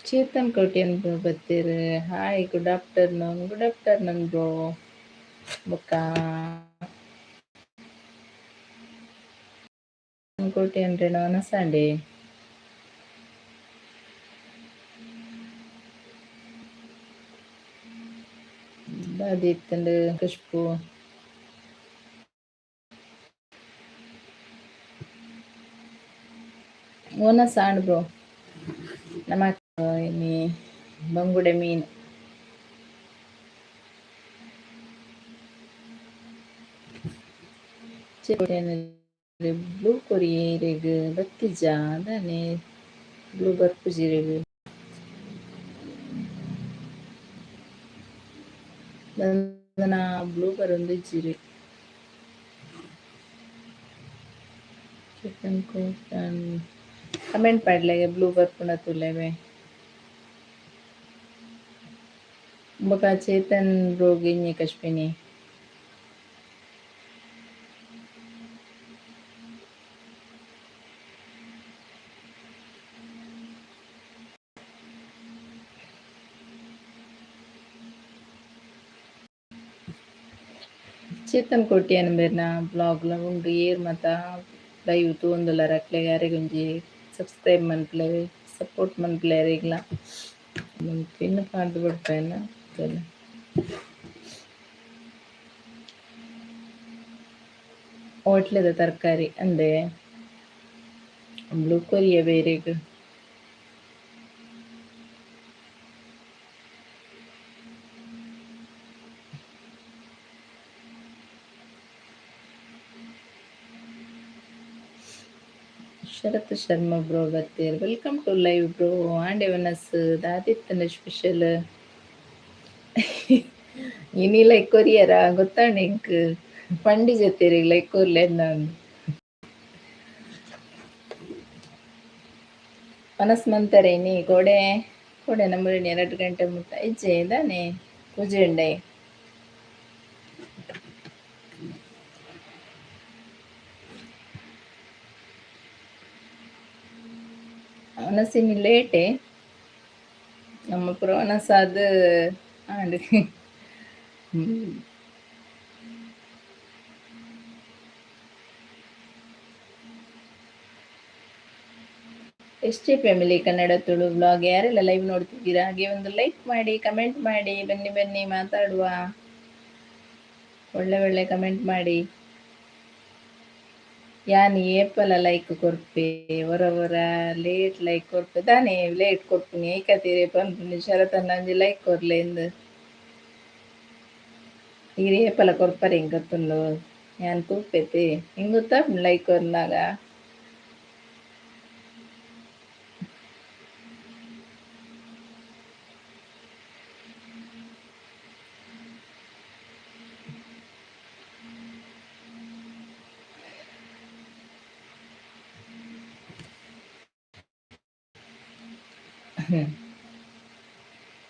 ಚೇತನ್ ಕೋಟಿಯನ್ ಬ್ರೋ ಬರ್ತೀರಿ. Hi good afternoon bro. ಬೊಕ್ಕ ಕೋಟಿಯನ್ ರೇಣ ವನಸಾಂಡೆ. ದಾದಿ ಇತ್ತಂಡು ಖುಷ್ಬು ವನಸಾಂಡ್ ಬ್ರೋ. ನಮಕ್ ಇನಿ ಬಂಗುಡೆ ಮೀನು ಬ್ಲೂ ಕೊರಿಯೇರೆಗ್ ಬತ್ತಿಜ ದಾನೆ ಬ್ಲೂ ಬರ್ಪುಜಿರೆಗ್ ದಂದನ ಬ್ಲೂ ಬರೊಂದಿಜ್ಜಿರಿ. ಚಿಕನ್ ಕೋಟನ್ ಕಮೆಂಟ್ ಪಾಡ್ಲೆಗೆ ಬ್ಲೂ ಬರ್ಪುಂಡ ತುಲೆವೆ. ಬೊಕ ಚೇತನ್ ಬ್ರೋಗ್ ಇಂಜಿ ಕಶ್ಪಿನಿ. ಚೇತನ್ ಕೋಟಿಯನ್ ಬೇರ್ನ ಬ್ಲಾಗ್ಲ ಉಂಡು ಏರ್ ಮಾತ ಲೈವ್ ತೂಂದುಲರ ಅಕ್ಲೆಗ್ ಯಾರಿಗೊಂಜಿ ಸಬ್ಸ್ಕ್ರೈಬ್ ಮನ್ಪುಲೆವೆ ಸಪೋರ್ಟ್ ಮನ್ಪುಲೆ ಯಾರಿಗ್ಲ ಪಿನ್ ಪಾಡ್ದು ಬಿಡ್ಪೇನ. ಹೋಟ್ಲದ ತರಕಾರಿ ಅಂದೆ ಬ್ಲೂ ಕೊರಿಯ ಬೇರೆಗ್ ಶರತ್ ಶರ್ಮಾ ಬ್ರೋ ಬರ್ತೀರಿ. Welcome to live bro. ಆಂಡೆ ವನಸ್ ದಾದಿತ್ತನ ಸ್ಪೆಷಲ್ ಇನಿ ಲೈಕ್ ಕೊರಿಯರ ಗೊತ್ತಾಂಡ್ ಇಂಕ್ ಪಂಡಿ ಜೊತೆರಿ ಲೈಕ್ ಕೊರ್ಲೆ ನಾನು ಮನಸ್ ಮಂತಾರೆ ಇನಿ ಕೊಡೆ ನಮ್ಮೂರಿನ 2 ಗಂಟೆ ಮುಟ್ಟ ಇಜ್ಜೆ ದಾನೆ ಪೂಜೆ ಉಂಡೆ. ವನಸಿನಿ ಲೇಟೆ ನಮ್ಮ ಪುರ ವನಸಾದ್ ಆಂಡ್ ಎಷ್ಟೇ ಫ್ಯಾಮಿಲಿ ಕನ್ನಡ ತುಳು ಬ್ಲಾಗ್ ಯಾರೆಲ್ಲ ಲೈವ್ ನೋಡ್ತಿದ್ದೀರಾ ಹಾಗೆ ಒಂದು ಲೈಕ್ ಮಾಡಿ ಕಮೆಂಟ್ ಮಾಡಿ. ಬನ್ನಿ ಮಾತಾಡುವ. ಒಳ್ಳೆ ಕಮೆಂಟ್ ಮಾಡಿ. ಯಾನ್ ಏಪಲ ಲೈಕ್ ಕೊರ್ಪೆ ಹೊರ ಲೇಟ್ ಲೈಕ್ ಕೊರ್ಪೆ ದಾನೆ ಲೇಟ್ ಕೊರ್ಪುನಿ ಐಕತೀರಿ ಪನ್ಪುನಿ ಶರತನ್ನ ಅಂಜಿ ಲೈಕ್ ಕೊರ್ಲೆ ಇಂದು ಈಗ ಏಪಲ ಕೊರ್ಪರೆ ಹಿಂಗೆ ಗೊತ್ತುಂಡು ಯಾನ್ ತೂಪೆತಿ ಹಿಂಗೆ ಗೊತ್ತಾ ಲೈಕ್ ಕೊರ್ನಾಗ.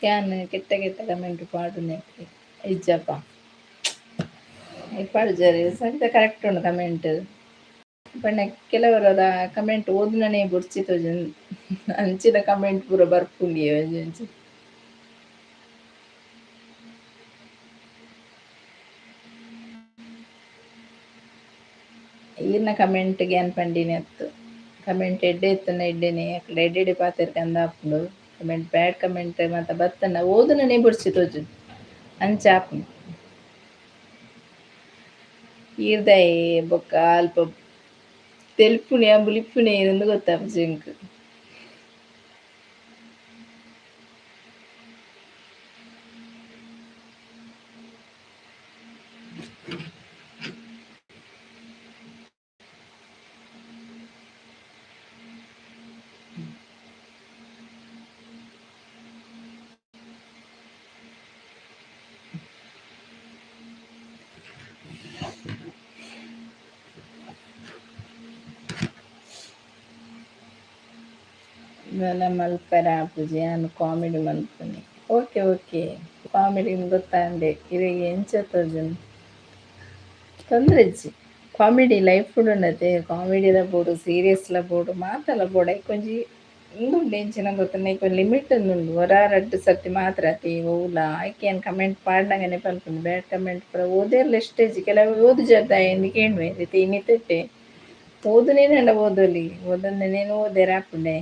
ಯಾನ್ ಕೆಟ್ಟ ಕಮೆಂಟ್ ಪಾಡುನೆ ಇಜ್ಜಪ್ಪ ಪಡ್ಜರಿ ಸಂತ ಕರೆಕ್ಟ್ ಉಂಡು ಕಮೆಂಟ್ ಪಂಡ ಕೆಲವರದ ಕಮೆಂಟ್ ಓದ್ನನೆ ಬುಡ್ಚಿತ ಅಂಚಿನ ಕಮೆಂಟ್ ಪೂರ ಬರ್ಪುಂಡಿ ಅಂಚಿ ಈರ್ನ ಕಮೆಂಟ್ ಗ್ಯಾನ್ ಪಂಡಿನಿ ಅತ್ತು ಕಮೆಂಟ್ ಎಡ್ಡೆ ಇತ್ತನ ಎಡ್ಡೆನೆ ಅಕಡೆ ಎಡ್ಡೆಡೆ ಪಾತೆರ್ ಕಂದ ಆಪುಂಡು ಕಮೆಂಟ್ ಬ್ಯಾಡ್ ಕಮೆಂಟ್ ಮಾತ ಬತ್ತನ ಓದುನನೆ ಬುಡ್ಚಿ ತೋಜುಂಡು ಅಂಚ ಆಪುಂಡು ಈರ್ದಾಯೆ ಬೊಕ್ಕ ಅಲ್ಪ ತೆಲ್ಪುನೆ ಬುಲಿಪ್ಪುನೆ ಎಂದು ಗೊತ್ತಾಪುಜಿ ಎಂಕ್ ನನ್ನ ಮಲ್ಪರ ಆಪುಜಿ ನಾನು ಕಾಮಿಡಿ ಮಲ್ಪುನಿ ಓಕೆ ಓಕೆ ಕಾಮಿಡಿ ಗೊತ್ತಾಂಡೆ ಇವಾಗ ಎಂಚ ತೋಜುಂಡು ತೊಂದ್ರೆ ಇಜ್ಜಿ ಕಾಮಿಡಿ ಲೈಫ್ ಉಂಡತೆ ಕಾಮಿಡಿಲ ಬೋಡು ಸೀರಿಯಸ್ಲ ಬೋಡು ಮಾತಲ ಬೋಡು ಐಕೊಂಜಿ ಇಂದುಂಡು ಎಂಚಿನ ಗೊತ್ತುಂಡು ಐಕೊಂಜಿ ಲಿಮಿಟ್ ಉಂದುಂಡು ಒರಾರಡ್ಡು ಸರ್ತಿ ಮಾತ್ರ ಅತಿ ಓಲ ಐಕೇನು ಕಮೆಂಟ್ ಪಾಡ್ನಗನೆ ಪನ್ಪುಂಡು ಬ್ಯಾಡ್ ಕಮೆಂಟ್ ಪೂರ ಓದೇರ್ಲ ಎಷ್ಟೇಜಿ ಕೆಲವು ಓದು ಜರ್ದ ಎಂದು ಕೇಣ್ವೆ ರೀತಿ ಇನ್ನಿತ್ತೆಟ್ಟೆ ಓದುನೇನಂಡ ಓದೋಲಿ ಓದೊಂದನೇನು ಓದೇರ ಆಪುಂಡೆ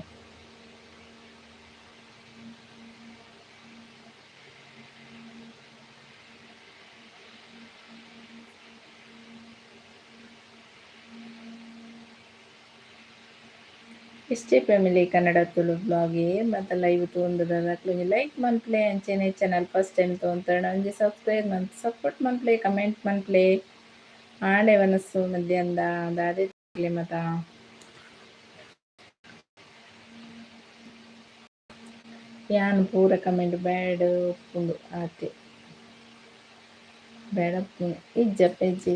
ಇಷ್ಟೇ ಫ್ಯಾಮಿಲಿ ಕನ್ನಡ ತುಳು ಬ್ಲಾಗ್ಗೆ ಮತ್ತು ಲೈವ್ ತೊಂದರೆ ಲೈಕ್ ಮನ್ಪ್ಲೆ ಅಂಚೆನೆ ಚಾನಲ್ ಫಸ್ಟ್ ಟೈಮ್ ತೊಗೊಂತಾಣ ಅಂಜೆ ಸಬ್ಸ್ಕ್ರೈಬ್ ಮನ್ತ್ ಸಪೋರ್ಟ್ ಮನ್ಪ್ಲೆ ಕಮೆಂಟ್ ಮನ್ಪ್ಲೆ ಆಂಡೆ ಮನಸ್ಸು ಮಧ್ಯಾಹ್ನದ ದಾದೆ ಮತ ಯಾನ್ ಪೂರ ಕಮೆಂಟ್ ಬ್ಯಾಡ್ ಉಪ್ಪುಂಡು ಆತೆ ಬ್ಯಾಡ ಇಜ್ಜಪ್ಪ ಇಜ್ಜಿ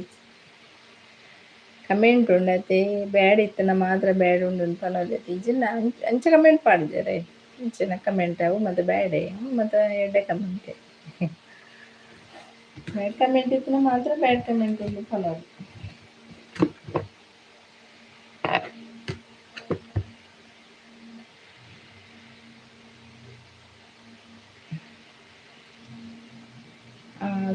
ಕಮೆಂಟ್ ಉಂಡತೆ ಬ್ಯಾಡ್ ಇತ್ತನ ಮಾತ್ರ ಬ್ಯಾಡ್ ಉಂಡು ಪನೋದೈತಿ ಇಜ್ಜಿನ ಅಂಚ ಕಮೆಂಟ್ ಪಾಡ್ಜರೆ ಇಂಚಿನ ಕಮೆಂಟ್ ಅವು ಮತ್ತು ಬ್ಯಾಡೆ ಮತ್ತು ಎಡ್ಡೆ ಕಮೆಂಟ್ ಬ್ಯಾಡ್ ಕಮೆಂಟ್ ಇತ್ತನ ಮಾತ್ರ ಬ್ಯಾಡ್ ಕಮೆಂಟ್ ಉಂಡು ಪನೋದು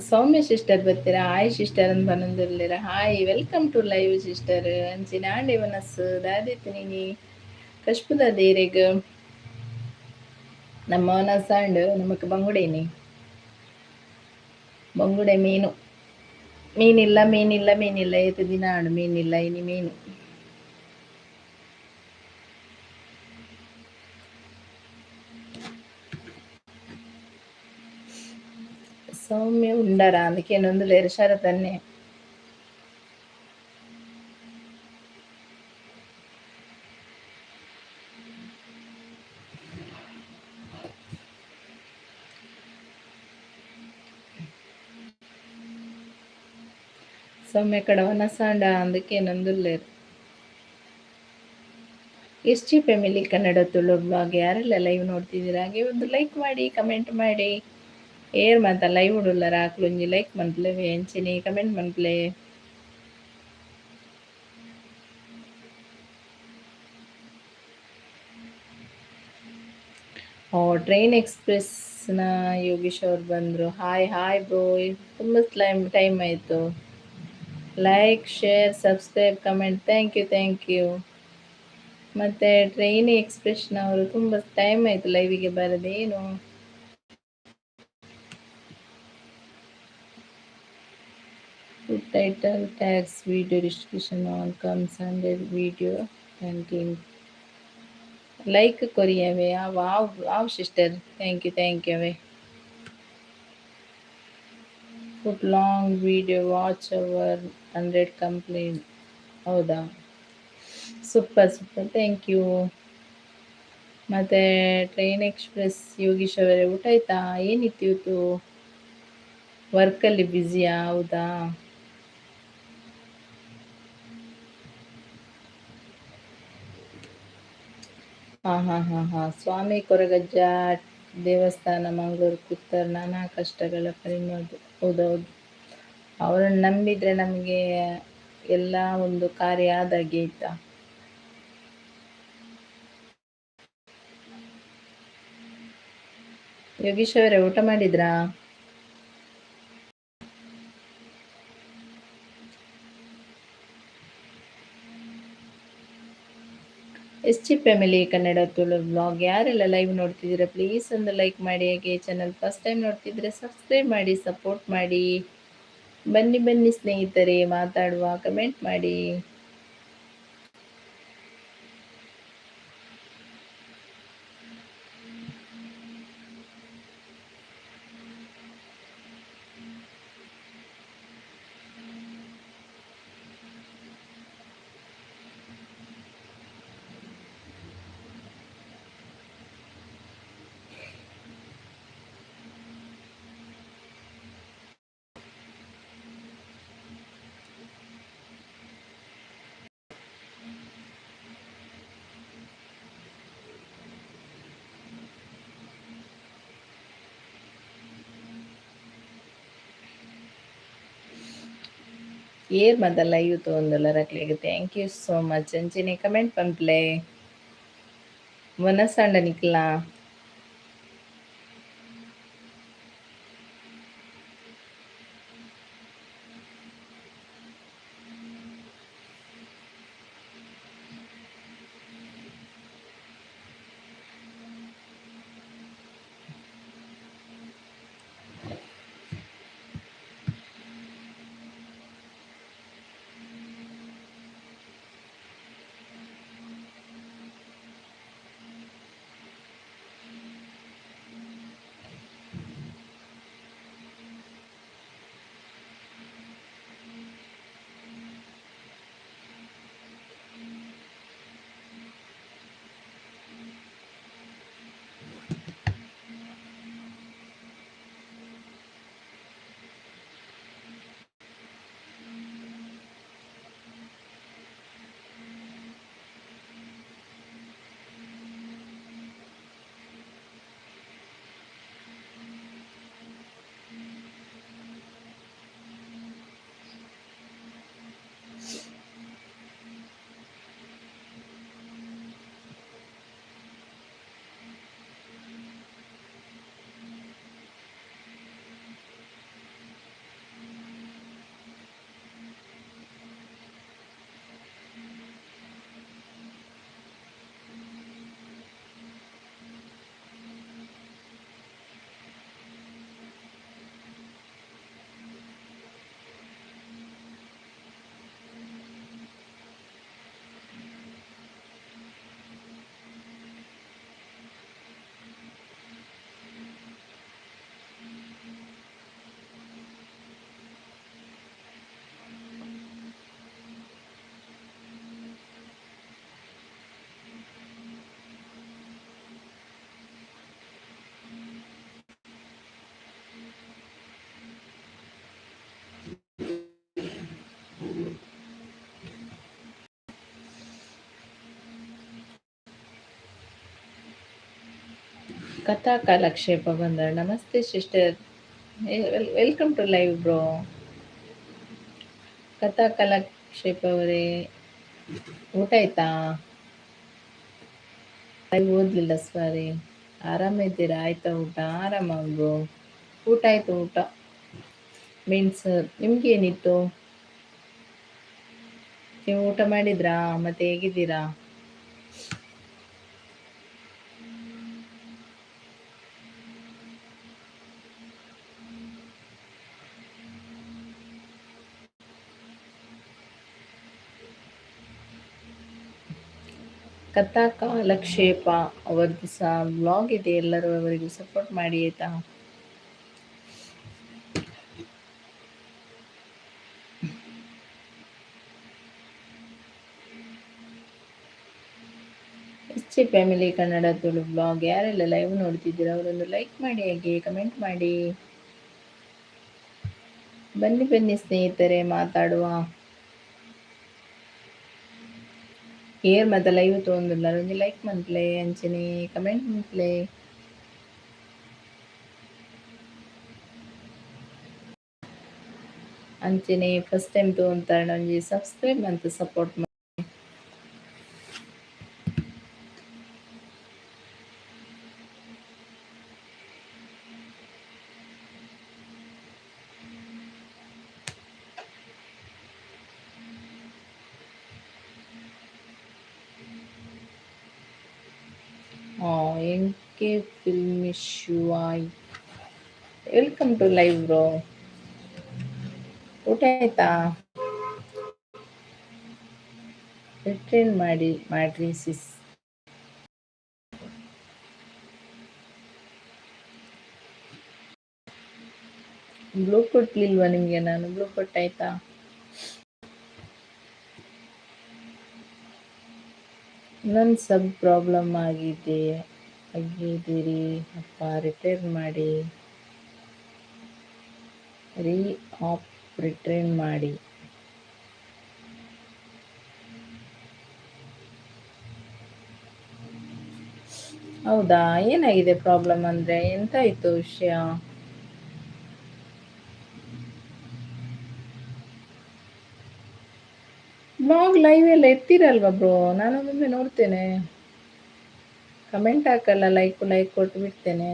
ಸೌಮ್ಯ ಸಿಸ್ಟರ್ ಬರ್ತೀರಾ ಹಾಯ್ ಸಿಸ್ಟರ್ ಅಂತ ಬಂದಿರ್ಲಿರ hi welcome to live sister ಅಂಚಿನ ಆಂಡೆ ಮನಸ್ಸು ದಾದಿತ್ತೀನಿ ಕಶ್ಪುದ ದೇರೆಗ್ ನಮ್ಮ ಮನಸ್ಸಾಂಡ್ ನಮಕ್ ಬಂಗುಡೇನಿ ಬಂಗುಡೆ ಮೀನು ಮೀನಿಲ್ಲ ಏತು ದಿನ ಆಂಡು ಮೀನಿಲ್ಲ ಇನಿ ಮೀನು ಸೌಮ್ಯ ಉಂಡಾರ ಅದಕ್ಕೇನೊಂದು ಲೇರು ಶರತನ್ನೇ ಸೌಮ್ಯ ಕಡೆ ವನಸಾಂಡ ಅದಕ್ಕೇನೊಂದು ಲೇರು S family Kannada Tulu blog ಯಾರೆಲ್ಲ ಲೈವ್ ನೋಡ್ತಿದ್ದೀರಾ ಹಾಗೆ ಒಂದು ಲೈಕ್ ಮಾಡಿ ಕಮೆಂಟ್ ಮಾಡಿ ಏರ್ ಮಾತ ಲೈವ್ ಉಡುಲ್ಲರ ಆಕ್ಲೊಂಜಿ ಲೈಕ್ ಮನ್ಪ್ಲೆ ಎಂಚಿನಿ ಕಮೆಂಟ್ ಮನ್ಪ್ಲೆ ಟ್ರೈನ್ ಎಕ್ಸ್ಪ್ರೆಸ್ನ ಯೋಗೀಶ್ ಅವ್ರು ಬಂದರು ಹಾಯ್ ಬ್ರೋ ತುಂಬ ಟೈಮ್ ಆಯಿತು like share subscribe comment thank you ಮತ್ತು ಟ್ರೈನ್ ಎಕ್ಸ್ಪ್ರೆಸ್ನವರು ತುಂಬ ಟೈಮ್ ಆಯಿತು ಲೈವಿಗೆ ಬರೋದೇನು title tags video description on comes and video thanking like ಕೊರಿಯವೆ ಆವ್ sister thank you away put long video watch hour 100 complete ಹೌದಾ ಸೂಪರ್ ಥ್ಯಾಂಕ್ ಯು ಮತ್ತು ಟ್ರೈನ್ ಎಕ್ಸ್ಪ್ರೆಸ್ ಯೋಗೀಶ್ ಅವರೇ ಊಟ ಆಯ್ತಾ ಏನಿತ್ತು ಇವತ್ತು ವರ್ಕಲ್ಲಿ ಬ್ಯುಸಿಯಾ ಹೌದಾ ಹಾಂ ಸ್ವಾಮಿ ಕೊರಗಜ್ಜ ದೇವಸ್ಥಾನ ಮಂಗಳೂರು ಪುತ್ತರ್ ನಾನಾ ಕಷ್ಟಗಳ ಪರಿಣಾಮ ಹೌದೌದು ಅವರನ್ನು ನಂಬಿದರೆ ನಮಗೆ ಎಲ್ಲ ಒಂದು ಕಾರ್ಯ ಆದಾಗೆ ಆಯ್ತಾ. ಯೋಗೀಶ್ ಅವರೇ, ಊಟ ಮಾಡಿದ್ರಾ? SG family Kannada Tulu blog ಯಾರೆಲ್ಲ ಲೈವ್ ನೋಡ್ತಿದ್ದೀರಾ ಪ್ಲೀಸ್ ಒಂದು ಲೈಕ್ ಮಾಡಿ. ಹಾಗೆ ಚಾನಲ್ ಫಸ್ಟ್ ಟೈಮ್ ನೋಡ್ತಿದ್ರೆ ಸಬ್ಸ್ಕ್ರೈಬ್ ಮಾಡಿ, ಸಪೋರ್ಟ್ ಮಾಡಿ. ಬನ್ನಿ ಬನ್ನಿ ಸ್ನೇಹಿತರೆ, ಮಾತಾಡುವ, ಕಮೆಂಟ್ ಮಾಡಿ. ஏர் மத லைவ் தோந்தலரக்லேಗೆ ಥ್ಯಾಂಕ್ ಯು ಸೋ ಮಚ್. ಅಂಚಿನಿ ಕಮೆಂಟ್ ಪಂಪ್ಲೆ ಮನಸ್ಸಂಡ ನಿಕ್ಲಾ. ಕಥಾ ಕಾಲಕ್ಷೇಪ ಬಂದ. ನಮಸ್ತೆ sister, welcome to live bro. ಕಥಾ ಕಾಲಕ್ಷೇಪ ಅವರೇ, ಊಟ ಆಯ್ತಾ? ಲೈವ್ ಓದ್ಲಿಲ್ಲ ಸಾರಿ. ಆರಾಮಿದ್ದೀರಾ? ಆಯ್ತಾ ಊಟ? ಆರಾಮ ಬ್ರೋ, ಊಟ ಆಯ್ತು. ಊಟ ಮೀನ್ಸ್ ನಿಮ್ಗೇನಿತ್ತು? ನೀವು ಊಟ ಮಾಡಿದ್ರಾ? ಮತ್ತೆ ಹೇಗಿದ್ದೀರಾ? ಕಥಾ ಕಾಲಕ್ಷೇಪ ಅವರದ್ದು ಸಹ ಬ್ಲಾಗ್ ಇದೆ, ಎಲ್ಲರೂ ಅವರಿಗೆ ಸಪೋರ್ಟ್ ಮಾಡಿ ಆಯ್ತಾ. SG family Kannada Tulu blog ಯಾರೆಲ್ಲ ಲೈವ್ ನೋಡ್ತಿದ್ದೀರಾ ಅವರೊಂದು ಲೈಕ್ ಮಾಡಿ, ಹಾಗೆ ಕಮೆಂಟ್ ಮಾಡಿ. ಬನ್ನಿ ಬನ್ನಿ ಸ್ನೇಹಿತರೆ, ಮಾತಾಡುವ. ಏರ್ ಮತ್ತೆ ಲೈವ್ ತೋಂದುಲ್ಲ ಒಂದು ಲೈಕ್ ಮನ್ಪ್ಲೆ, ಅಂಚನೆ ಕಮೆಂಟ್ ಮನ್ಪ್ಲೆ. ಅಂಚನೆ ಫಸ್ಟ್ ಟೈಮ್ ತಗೊಂತಾರೆ ಒಂಜಿ ಸಬ್ಸ್ಕ್ರೈಬ್ ಅಂತ ಸಪೋರ್ಟ್ ಮಾಡಿ. MK film Shivay welcome to live bro. ಊಟ ಆಯ್ತಾ? ರಿಟ್ರೇನ್ ಮಾಡ್ರಿ ಸಿಸ್. ಬ್ಲೂ ಕೊಟ್ಲಿಲ್ವಾ ನಿಮಗೆ? ನಾನು ಬ್ಲೂ ಕೊಟ್ಟಾಯ್ತಾ? ನನ್ನ ಸಬ್ ಪ್ರಾಬ್ಲಮ್ ಆಗಿದ್ದೀರಿ ಅಪ್ಪ, ರಿಟೈರ್ ಮಾಡಿ, ರೀ ಆಪ್ ರಿಟ್ರೇನ್ ಮಾಡಿ. ಹೌದಾ, ಏನಾಗಿದೆ ಪ್ರಾಬ್ಲಮ್ ಅಂದರೆ? ಎಂತಾಯಿತು ವಿಷಯ? ಬ್ಲಾಗ್ ಲೈವ್ ಎಲ್ಲ ಇರ್ತೀರಲ್ವಾ ಬ್ರೋ? ನಾನೊಮ್ಮೆ ನೋಡ್ತೇನೆ, ಕಮೆಂಟ್ ಹಾಕಲ್ಲ, ಲೈಕ್ ಕೊಟ್ಟು ಬಿಡ್ತೇನೆ.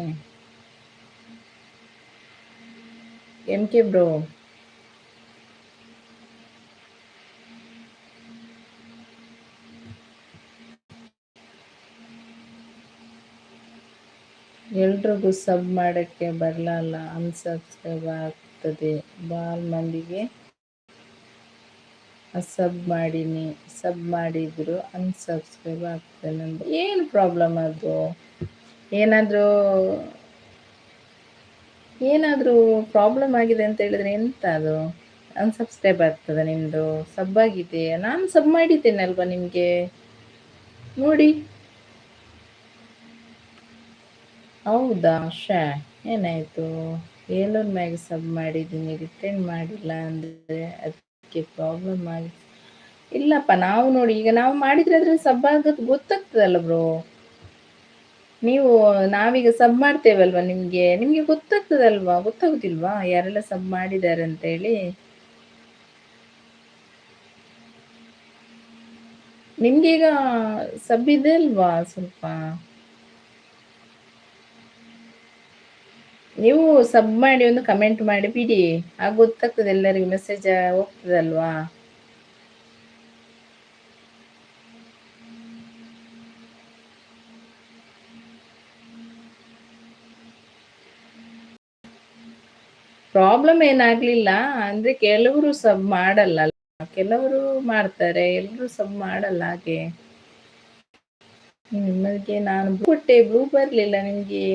MK ಬ್ರೋ, ಎಲ್ರಿಗೂ ಸಬ್ ಮಾಡೋಕ್ಕೆ ಬರಲ್ಲ, ಅನ್ಸಬ್ಸ್ಕ್ರೈಬ್ ಆಗ್ತದೆ. ಬಾಲ್ ಮಂದಿಗೆ ಸಬ್ ಮಾಡೀನಿ, ಸಬ್ ಮಾಡಿದ್ರು ಅನ್ಸಬ್ಸ್ಕ್ರೈಬ್ ಆಗ್ತದೆ. ನಂದು ಏನು ಪ್ರಾಬ್ಲಮ್ ಅದು? ಏನಾದರೂ ಪ್ರಾಬ್ಲಮ್ ಆಗಿದೆ ಅಂತ ಹೇಳಿದ್ರೆ ಎಂತ ಅದು? ಅನ್ಸಬ್ಸ್ಕ್ರೈಬ್ ಆಗ್ತದೆ ನಿಮ್ಮದು? ಸಬ್ ಆಗಿದೆ, ನಾನು ಸಬ್ ಮಾಡಿದ್ದೇನಲ್ವಾ ನಿಮಗೆ ನೋಡಿ. ಹೌದಾ? ಏನಾಯಿತು? 700 ಮ್ಯಾಗೆ ಸಬ್ ಮಾಡಿದ್ದೀನಿ, ರಿಟರ್ನ್ ಮಾಡಿಲ್ಲ ಅಂದರೆ ಅದಕ್ಕೆ ಪ್ರಾಬ್ಲಮ್ ಆಗಿ. ಇಲ್ಲಪ್ಪ, ನಾವು ನೋಡಿ, ಈಗ ನಾವು ಮಾಡಿದ್ರೆ ಅದ್ರಲ್ಲಿ ಸಬ್ ಆಗೋದು ಗೊತ್ತಾಗ್ತದಲ್ಲ ಬ್ರೋ. ನಾವೀಗ ಸಬ್ ಮಾಡ್ತೇವಲ್ವಾ, ನಿಮಗೆ ಗೊತ್ತಾಗ್ತದಲ್ವಾ? ಗೊತ್ತಾಗುದಿಲ್ವಾ ಯಾರೆಲ್ಲ ಸಬ್ ಮಾಡಿದ್ದಾರೆ ಅಂತೇಳಿ? ನಿಮ್ಗೆ ಈಗ ಸಬ್ ಇದೆ ಅಲ್ವಾ ಸ್ವಲ್ಪ? ನೀವು ಸಬ್ ಮಾಡಿ ಒಂದು ಕಮೆಂಟ್ ಮಾಡಿ ಬಿಡಿ, ಆಗ ಗೊತ್ತಾಗ್ತದೆ, ಎಲ್ಲರಿಗೂ ಮೆಸೇಜ್ ಹೋಗ್ತದಲ್ವಾ? ಪ್ರಾಬ್ಲಮ್ ಏನಾಗ್ಲಿಲ್ಲ ಅಂದ್ರೆ, ಕೆಲವರು ಸಬ್ ಮಾಡಲ್ಲ, ಕೆಲವರು ಮಾಡ್ತಾರೆ, ಎಲ್ಲರೂ ಸಬ್ ಮಾಡಲ್ಲ ಹಾಗೆ. ನಿಮಗೆ ನಾನು ಕೊಟ್ಟೆ, ಬ್ಲೂ ಬರ್ಲಿಲ್ಲ ನಿಮ್ಗೆ.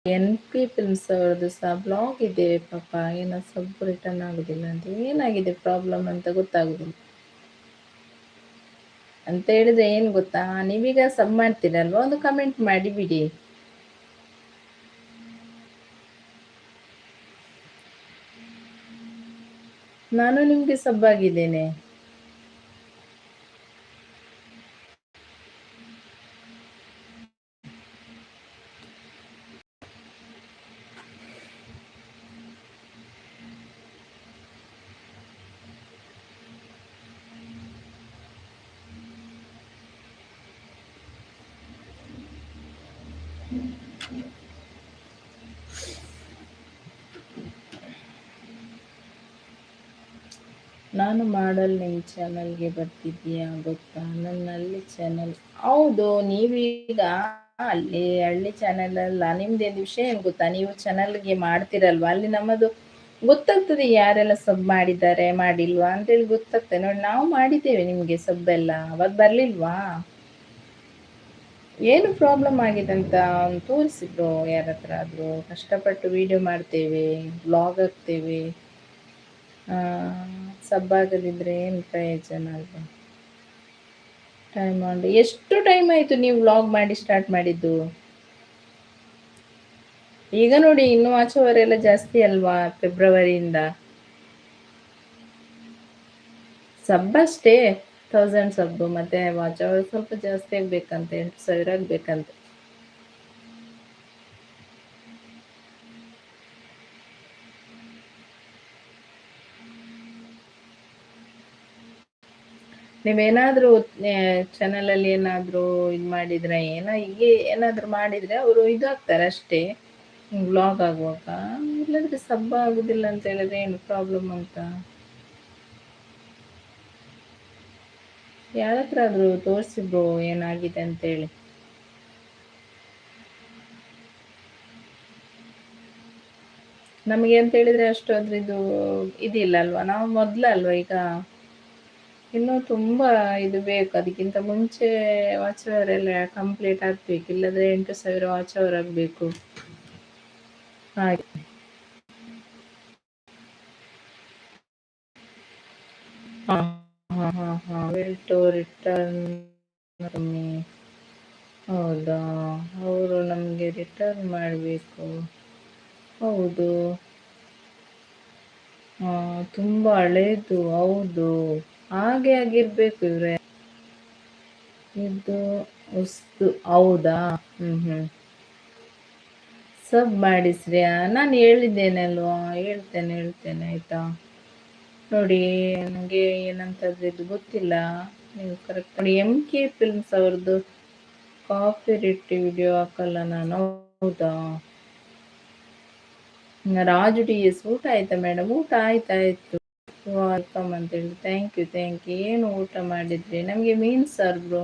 NP ಫಿಲ್ಮ್ಸ್ ಅವ್ರದ್ದು ಸಹ ಬ್ಲಾಗ್ ಇದೆ ಪಾಪ, ಏನೋ ಸಬ್ ರಿಟರ್ನ್ ಆಗುದಿಲ್ಲ ಅಂತ. ಏನಾಗಿದೆ ಪ್ರಾಬ್ಲಮ್ ಅಂತ ಗೊತ್ತಾಗುದಿಲ್ಲ. ಅಂತ ಹೇಳಿದ್ರೆ ಏನು ಗೊತ್ತಾ, ನೀವೀಗ ಸಬ್ ಮಾಡ್ತೀರಲ್ವಾ, ಒಂದು ಕಮೆಂಟ್ ಮಾಡಿ ಬಿಡಿ. ನಾನು ನಿಮ್ಗೆ ಸಬ್ ಆಗಿದ್ದೇನೆ. ನಾನು ಮಾಡಲ್ ನಿಮ್ಮ ಚಾನಲ್ಗೆ ಬರ್ತಿದ್ದೀಯಾ ಗೊತ್ತಾ? ನನ್ನಲ್ಲಿ ಚಾನಲ್. ಹೌದು, ನೀವೀಗ ಹಳ್ಳಿ ಚಾನಲ್ ಅಲ್ಲ, ನಿಮ್ದೇನು ವಿಷಯ ಏನು ಗೊತ್ತಾ? ನೀವು ಚಾನಲ್ಗೆ ಮಾಡ್ತಿರಲ್ವಾ, ಅಲ್ಲಿ ನಮ್ಮದು ಗೊತ್ತಾಗ್ತದೆ ಯಾರೆಲ್ಲ ಸಬ್ ಮಾಡಿದ್ದಾರೆ ಮಾಡಿಲ್ವಾ ಅಂತೇಳಿ ಗೊತ್ತಾಗ್ತದೆ ನೋಡಿ. ನಾವು ಮಾಡಿದ್ದೇವೆ ನಿಮಗೆ ಸಬ್ ಎಲ್ಲ, ಅವಾಗ ಬರ್ಲಿಲ್ವಾ? ಏನು ಪ್ರಾಬ್ಲಮ್ ಆಗಿದೆ ಅಂತ ತೋರಿಸಿದ್ರು ಯಾರ ಹತ್ರ ಆದರೂ. ಕಷ್ಟಪಟ್ಟು ವಿಡಿಯೋ ಮಾಡ್ತೇವೆ, ಬ್ಲಾಗ್ ಹಾಕ್ತೇವೆ, ಸಬ್ ಆಗದಿದ್ರೆ ಏನು ಪ್ರಯೋಜನ ಅಲ್ವಾ? ಎಷ್ಟು ಟೈಮ್ ಆಯಿತು ನೀವು ವ್ಲಾಗ್ ಮಾಡಿ ಸ್ಟಾರ್ಟ್ ಮಾಡಿದ್ದು? ಈಗ ನೋಡಿ, ಇನ್ನೂ ಆಚೆವರೆಲ್ಲ ಜಾಸ್ತಿ ಅಲ್ವಾ ಫೆಬ್ರವರಿಯಿಂದ. ಸಬ್ ಅಷ್ಟೇ 1000 ಸಬ್ಬು, ಮತ್ತೆ ವಾಚ್ ಅವರ್ ಸ್ವಲ್ಪ ಜಾಸ್ತಿ ಆಗ್ಬೇಕಂತೆ, 8,000 ಆಗ್ಬೇಕಂತೆ. ನೀವೇನಾದರೂ ಚಾನಲಲ್ಲಿ ಏನಾದರೂ ಇದು ಮಾಡಿದ್ರೆ ಹೀಗೆ ಏನಾದರೂ ಮಾಡಿದರೆ ಅವರು ಇದಾಗ್ತಾರೆ ಅಷ್ಟೇ. ವ್ಲಾಗ್ ಆಗುವಾಗ. ಇಲ್ಲಾಂದರೆ ಸಬ್ಬ ಆಗೋದಿಲ್ಲ ಅಂತ ಹೇಳಿದ್ರೆ ಏನು ಪ್ರಾಬ್ಲಮ್ ಅಂತ. ಯಾರ ಹತ್ರ ಆದರೂ ತೋರಿಸಿ ಬ್ರೋ ಏನಾಗಿದೆ ಅಂತೇಳಿ. ನಮಗೆ ಅಂತ ಹೇಳಿದ್ರೆ ಅಷ್ಟು ಅದ್ರದ್ದು ಇದಿಲ್ಲ ಅಲ್ವಾ, ನಾವು ಮೊದಲಲ್ವಾ ಈಗ. ಇನ್ನೂ ತುಂಬ ಇದು ಬೇಕು, ಅದಕ್ಕಿಂತ ಮುಂಚೆ ವಾಚ್ ಅವರ್ ಎಲ್ಲ ಕಂಪ್ಲೀಟ್ ಆಗಬೇಕು, ಇಲ್ಲದ್ರೆ 8,000 ವಾಚ್ ಅವರ್ ಆಗಬೇಕು ಹಾಗೆ. ಹಾಂ ಹಾಂ ಹಾಂ ಹಾಂ ವಿಲ್ ಟು ರಿಟರ್ನ್ ಕಮ್ಮಿ. ಹೌದಾ, ಅವರು ನಮಗೆ ರಿಟರ್ನ್ ಮಾಡಬೇಕು. ಹೌದು, ತುಂಬ ಹಳೇದು. ಹೌದು, ಹಾಗೆ ಆಗಿರ್ಬೇಕು ಇವ್ರೆ. ಇದು ಹೊಸ್ತು. ಹೌದಾ, ಸಬ್ ಮಾಡಿಸ್ರಿ. ನಾನು ಹೇಳಿದ್ದೇನಲ್ವಾ, ಹೇಳ್ತೇನೆ ಆಯಿತಾ. ನೋಡಿ, ನನಗೆ ಏನಂತದ್ದು ಇದು ಗೊತ್ತಿಲ್ಲ, ನೀವು ಕರೆಕ್ಟ್ ನೋಡಿ. MK ಫಿಲ್ಮ್ಸ್ ಅವ್ರದ್ದು ಕಾಫಿ ರಿಟ್ಟಿ ವಿಡಿಯೋ ಹಾಕಲ್ಲ ನಾನು. ಹೌದಾ, ರಾಜು DS ಊಟ ಆಯ್ತಾ ಮೇಡಮ್? ಊಟ ಆಯ್ತಾಯ್ತು. ವೆಲ್ಕಮ್ ಅಂತೇಳಿ. Thank you. ಏನು ಊಟ ಮಾಡಿದ್ರಿ? ನಮಗೆ ಮೀನು ಸಾರು ಬ್ರೋ.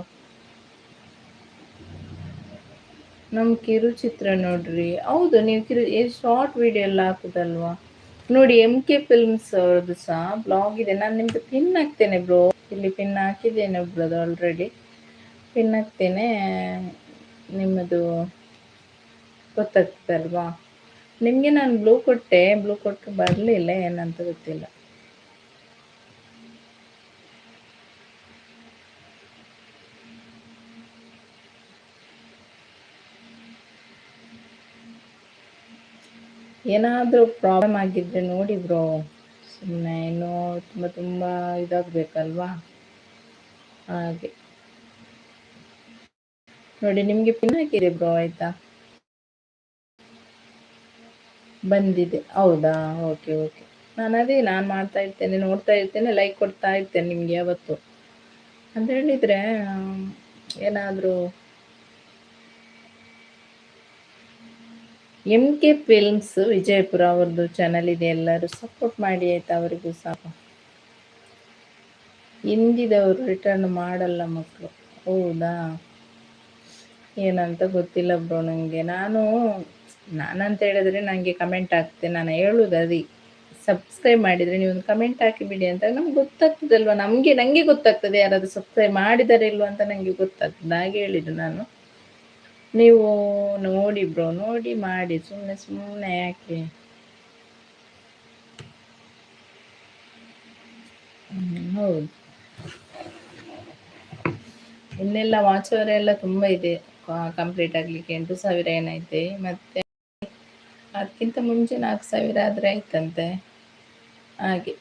ನಮ್ಮ ಕಿರುಚಿತ್ರ ನೋಡ್ರಿ. ಹೌದು, ನೀವು ಶಾರ್ಟ್ ವಿಡಿಯೋ ಎಲ್ಲ ಹಾಕುದಲ್ವಾ ನೋಡಿ. MK ಫಿಲ್ಮ್ಸ್ ಅವ್ರದ್ದು ಸಹ ಬ್ಲಾಗ್ ಇದೆ. ನಾನು ನಿಮ್ದು ಪಿನ್ ಹಾಕ್ತೇನೆ ಬ್ರೋ, ಇಲ್ಲಿ ಪಿನ್ ಹಾಕಿದ್ದೇನೆ ಒಬ್ರದ್ದು ಆಲ್ರೆಡಿ. ಪಿನ್ ಹಾಕ್ತೇನೆ, ನಿಮ್ಮದು ಗೊತ್ತಾಗ್ತದಲ್ವಾ. ನಿಮಗೆ ನಾನು ಬ್ಲೂ ಕೊಟ್ಟು ಬರಲಿಲ್ಲ, ಏನಂತ ಗೊತ್ತಿಲ್ಲ. ಏನಾದರೂ ಪ್ರಾಬ್ಲಮ್ ಆಗಿದ್ದರೆ ನೋಡಿ ಬ್ರೋ. ಸುಮ್ಮನೆ ಇನ್ನೂ ತುಂಬ ಇದಾಗಬೇಕಲ್ವಾ, ಹಾಗೆ. ನೋಡಿ, ನಿಮಗೆ ಪಿನ್ ಹಾಕಿದೆ ಬ್ರೋ, ಆಯಿತಾ. ಬಂದಿದೆ. ಹೌದಾ, ಓಕೆ. ನಾನು ಮಾಡ್ತಾ ಇರ್ತೇನೆ, ನೋಡ್ತಾ ಇರ್ತೇನೆ, ಲೈಕ್ ಕೊಡ್ತಾ ಇರ್ತೇನೆ ನಿಮಗೆ ಯಾವತ್ತು ಅಂತ ಹೇಳಿದರೆ. ಏನಾದರೂ MK ಫಿಲ್ಮ್ಸ್ ವಿಜಯಪುರ ಅವ್ರದ್ದು ಚಾನಲ್ ಇದೆ, ಎಲ್ಲರೂ ಸಪೋರ್ಟ್ ಮಾಡಿ ಆಯಿತಾ. ಅವರಿಗೂ ಸಾಕು. ಹಿಂದಿದವರು ರಿಟರ್ನ್ ಮಾಡಲ್ಲ ಮಕ್ಕಳು. ಹೌದಾ, ಏನಂತ ಗೊತ್ತಿಲ್ಲ ಬ್ರೋ ನನಗೆ. ನಾನಂತ ಹೇಳಿದ್ರೆ ನನಗೆ ಕಮೆಂಟ್ ಹಾಕ್ತೇನೆ. ನಾನು ಹೇಳುವುದು ಅದೇ, ಸಬ್ಸ್ಕ್ರೈಬ್ ಮಾಡಿದರೆ ನೀವು ಒಂದು ಕಮೆಂಟ್ ಹಾಕಿಬಿಡಿ ಅಂತ ನಮ್ಗೆ ಗೊತ್ತಾಗ್ತದಲ್ವ. ನನಗೆ ಗೊತ್ತಾಗ್ತದೆ ಯಾರಾದರೂ ಸಬ್ಸ್ಕ್ರೈಬ್ ಮಾಡಿದಾರೆ ಇಲ್ವ ಅಂತ ನನಗೆ ಗೊತ್ತಾಗ್ತದೆ, ಹಾಗೆ ಹೇಳಿದ್ದು ನಾನು. ನೀವು ನೋಡಿ ಬ್ರೋ, ನೋಡಿ ಮಾಡಿ, ಸುಮ್ಮನೆ ಯಾಕೆ. ಹೌದು, ಇನ್ನೆಲ್ಲ ವಾಚ್ ಅವರ್ ಎಲ್ಲ ತುಂಬ ಇದೆ ಕಂಪ್ಲೀಟ್ ಆಗಲಿಕ್ಕೆ. 8,000 ಏನೈತೆ, ಮತ್ತೆ ಅದಕ್ಕಿಂತ ಮುಂಚೆ 4,000 ಆದರೆ ಆಯ್ತಂತೆ, ಹಾಗೆ.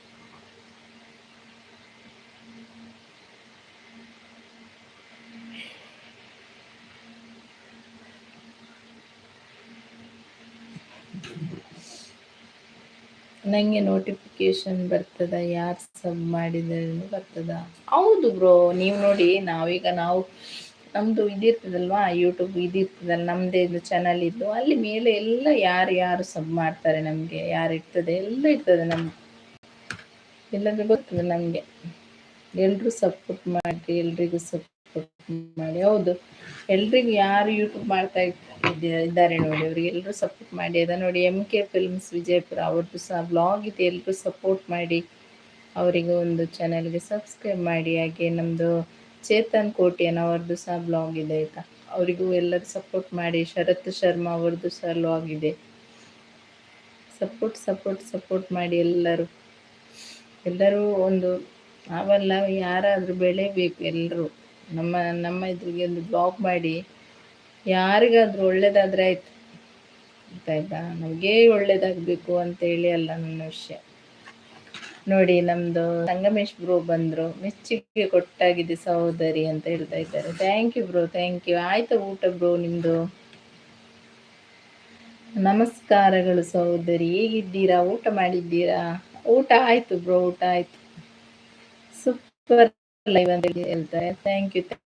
ನನಗೆ ನೋಟಿಫಿಕೇಶನ್ ಬರ್ತದ, ಯಾರು ಸಬ್ ಮಾಡಿದರೆ ಬರ್ತದ. ಹೌದು ಬ್ರೋ, ನೀವು ನೋಡಿ, ನಾವು ನಮ್ಮದು ಇದಿರ್ತದಲ್ವಾ, ಯೂಟ್ಯೂಬ್ ಇದಿರ್ತದಲ್ಲ, ನಮ್ಮದೇ ಇದು ಚಾನಲ್ ಇದ್ದು, ಅಲ್ಲಿ ಮೇಲೆ ಎಲ್ಲ ಯಾರು ಸಬ್ ಮಾಡ್ತಾರೆ, ನಮಗೆ ಯಾರು ಇರ್ತದೆ ಎಲ್ಲ ಇರ್ತದೆ ನಮ್ಗೆ. ಎಲ್ಲಾದರೂ ಗೊತ್ತದೆ ನಮಗೆ. ಎಲ್ರೂ ಸಪೋರ್ಟ್ ಮಾಡಿ, ಎಲ್ರಿಗೂ ಸಪೋರ್ಟ್ ಮಾಡಿ. ಹೌದು, ಎಲ್ರಿಗೂ ಯಾರು ಯೂಟ್ಯೂಬ್ ಮಾಡ್ತಾ ಇದ್ದಾರೆ ನೋಡಿ, ಅವರಿಗೆ ಎಲ್ಲರೂ ಸಪೋರ್ಟ್ ಮಾಡಿ. ಅದ ನೋಡಿ, MK ಫಿಲ್ಮ್ಸ್ ವಿಜಯಪುರ ಅವ್ರದ್ದು ಸಹ ಬ್ಲಾಗ್ ಇದೆ, ಎಲ್ಲರೂ ಸಪೋರ್ಟ್ ಮಾಡಿ. ಅವರಿಗೆ ಒಂದು ಚಾನಲ್ಗೆ ಸಬ್ಸ್ಕ್ರೈಬ್ ಮಾಡಿ. ಹಾಗೆ ನಮ್ಮದು ಚೇತನ್ ಕೋಟಿಯನ್ ಅವ್ರದ್ದು ಸಹ ಬ್ಲಾಗ್ ಇದೆ ಆಯಿತಾ, ಅವರಿಗೂ ಎಲ್ಲರೂ ಸಪೋರ್ಟ್ ಮಾಡಿ. ಶರತ್ ಶರ್ಮಾ ಅವ್ರದ್ದು ಸಹ ಬ್ಲಾಗ್ ಇದೆ. ಸಪೋರ್ಟ್ ಮಾಡಿ ಎಲ್ಲರೂ ಒಂದು ಅವೆಲ್ಲ ಯಾರಾದರೂ ಬೆಳೆಯಬೇಕು ಎಲ್ಲರೂ. ನಮ್ಮ ಇದ್ರಿಗೆ ಒಂದು ಬ್ಲಾಗ್ ಮಾಡಿ, ಯಾರಿಗಾದರೂ ಒಳ್ಳೇದಾದರೆ ಆಯಿತು, ಗೊತ್ತಾಯ್ತಾ. ನಮಗೆ ಒಳ್ಳೇದಾಗಬೇಕು ಅಂತೇಳಿ ಅಲ್ಲ ನನ್ನ ವಿಷಯ. ನೋಡಿ, ನಮ್ಮದು ಸಂಗಮೇಶ್ ಬ್ರೋ ಬಂದರು. ಮೆಚ್ಚುಗೆ ಕೊಟ್ಟಾಗಿದೆ ಸಹೋದರಿ ಅಂತ ಹೇಳ್ತಾ ಇದ್ದಾರೆ. Thank you bro, thank you. ಆಯಿತಾ ಊಟ ಬ್ರೋ ನಿಮ್ಮದು? ನಮಸ್ಕಾರಗಳು ಸಹೋದರಿ, ಹೇಗಿದ್ದೀರಾ? ಊಟ ಮಾಡಿದ್ದೀರಾ? ಊಟ ಆಯಿತು ಬ್ರೋ, ಊಟ ಆಯಿತು. ಸೂಪರ್ ಲೈವ್ ಅಂತ ಹೇಳ್ತಾರೆ.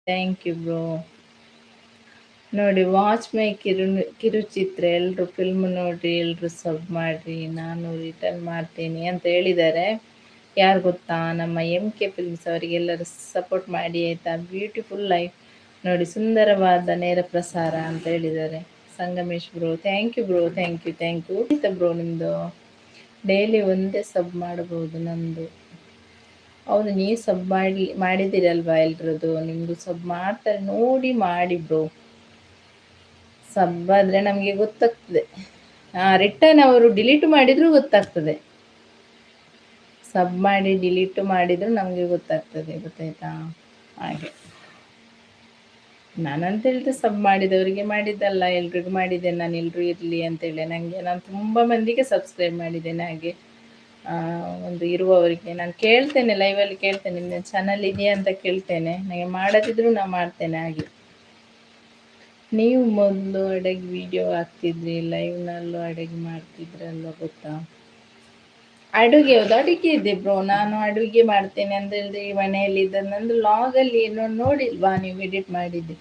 Thank you bro. ನೋಡಿ ವಾಚ್ ಮೈ ಕಿರುಚಿತ್ರ ಎಲ್ರು ಫಿಲ್ಮ್ ನೋಡ್ರಿ, ಎಲ್ರು ಸಬ್ ಮಾಡ್ರಿ, ನಾನು ರಿಟರ್ನ್ ಮಾಡ್ತೀನಿ ಅಂತ ಹೇಳಿದ್ದಾರೆ. ಯಾರು ಗೊತ್ತಾ, ನಮ್ಮ MK ಫಿಲ್ಮ್ಸ್ ಅವರಿಗೆಲ್ಲರೂ ಸಪೋರ್ಟ್ ಮಾಡಿ ಆಯ್ತಾ. ಬ್ಯೂಟಿಫುಲ್ ಲೈಫ್ ನೋಡಿ, ಸುಂದರವಾದ ನೇರ ಪ್ರಸಾರ ಅಂತ ಹೇಳಿದ್ದಾರೆ Sangamesh bro. Thank you bro, thank you ಆಯ್ತಾ ಬ್ರೋ. ನಿಮ್ಮದು ಡೈಲಿ ಒಂದೇ ಸಬ್ ಮಾಡಬಹುದು ನಂದು. ಹೌದು, ನೀವು ಸಬ್ ಮಾಡಿದ್ದೀರಲ್ವಾ ಎಲ್ರದ್ದು, ನಿಮ್ಮದು ಸಬ್ ಮಾಡ್ತಾರೆ ನೋಡಿ ಮಾಡಿ ಬ್ರೋ. ಸಬ್ ಆದರೆ ನಮಗೆ ಗೊತ್ತಾಗ್ತದೆ. ರಿಟರ್ನ್ ಅವರು ಡಿಲೀಟ್ ಮಾಡಿದರೂ ಗೊತ್ತಾಗ್ತದೆ. ಸಬ್ ಮಾಡಿ ಡಿಲೀಟ್ ಮಾಡಿದರೂ ನಮಗೆ ಗೊತ್ತಾಗ್ತದೆ, ಗೊತ್ತಾಯ್ತಾ. ಹಾಗೆ ನಾನಂತ ಹೇಳಿದ್ರೆ ಸಬ್ ಮಾಡಿದವರಿಗೆ ಮಾಡಿದ್ದಲ್ಲ, ಎಲ್ರಿಗೂ ಮಾಡಿದ್ದೇನೆ ನಾನು, ಎಲ್ರೂ ಇರಲಿ ಅಂತೇಳಿ. ನಾನು ತುಂಬ ಮಂದಿಗೆ ಸಬ್ಸ್ಕ್ರೈಬ್ ಮಾಡಿದ್ದೇನೆ. ಹಾಗೆ ಒಂದು ಇರುವವರಿಗೆ ನಾನು ಕೇಳ್ತೇನೆ, ಲೈವಲ್ಲಿ ಕೇಳ್ತೇನೆ, ನಿಮ್ಮ ಚಾನಲ್ ಇದೆಯಾ ಅಂತ ಕೇಳ್ತೇನೆ. ನನಗೆ ಮಾಡದಿದ್ರು ನಾನು ಮಾಡ್ತೇನೆ. ಹಾಗೆ ನೀವು ಮೊದಲು ಅಡುಗೆ ವಿಡಿಯೋ ಹಾಕ್ತಿದ್ರಿ, ಲೈವ್ನಲ್ಲೂ ಅಡುಗೆ ಮಾಡ್ತಿದ್ರಲ್ವ, ಗೊತ್ತಾ. ಅಡುಗೆ ಯಾವುದು ಅಡುಗೆ ಇದೆ ಬ್ರೋ, ನಾನು ಅಡುಗೆ ಮಾಡ್ತೇನೆ ಅಂತ ಹೇಳಿದ್ರೆ ಈ ಮನೆಯಲ್ಲಿ ಇದ್ದ ನಂದು ಲಾಗಲ್ಲಿ ನೋಡಿಲ್ವಾ ನೀವು ಎಡಿಟ್ ಮಾಡಿದ್ದೆ.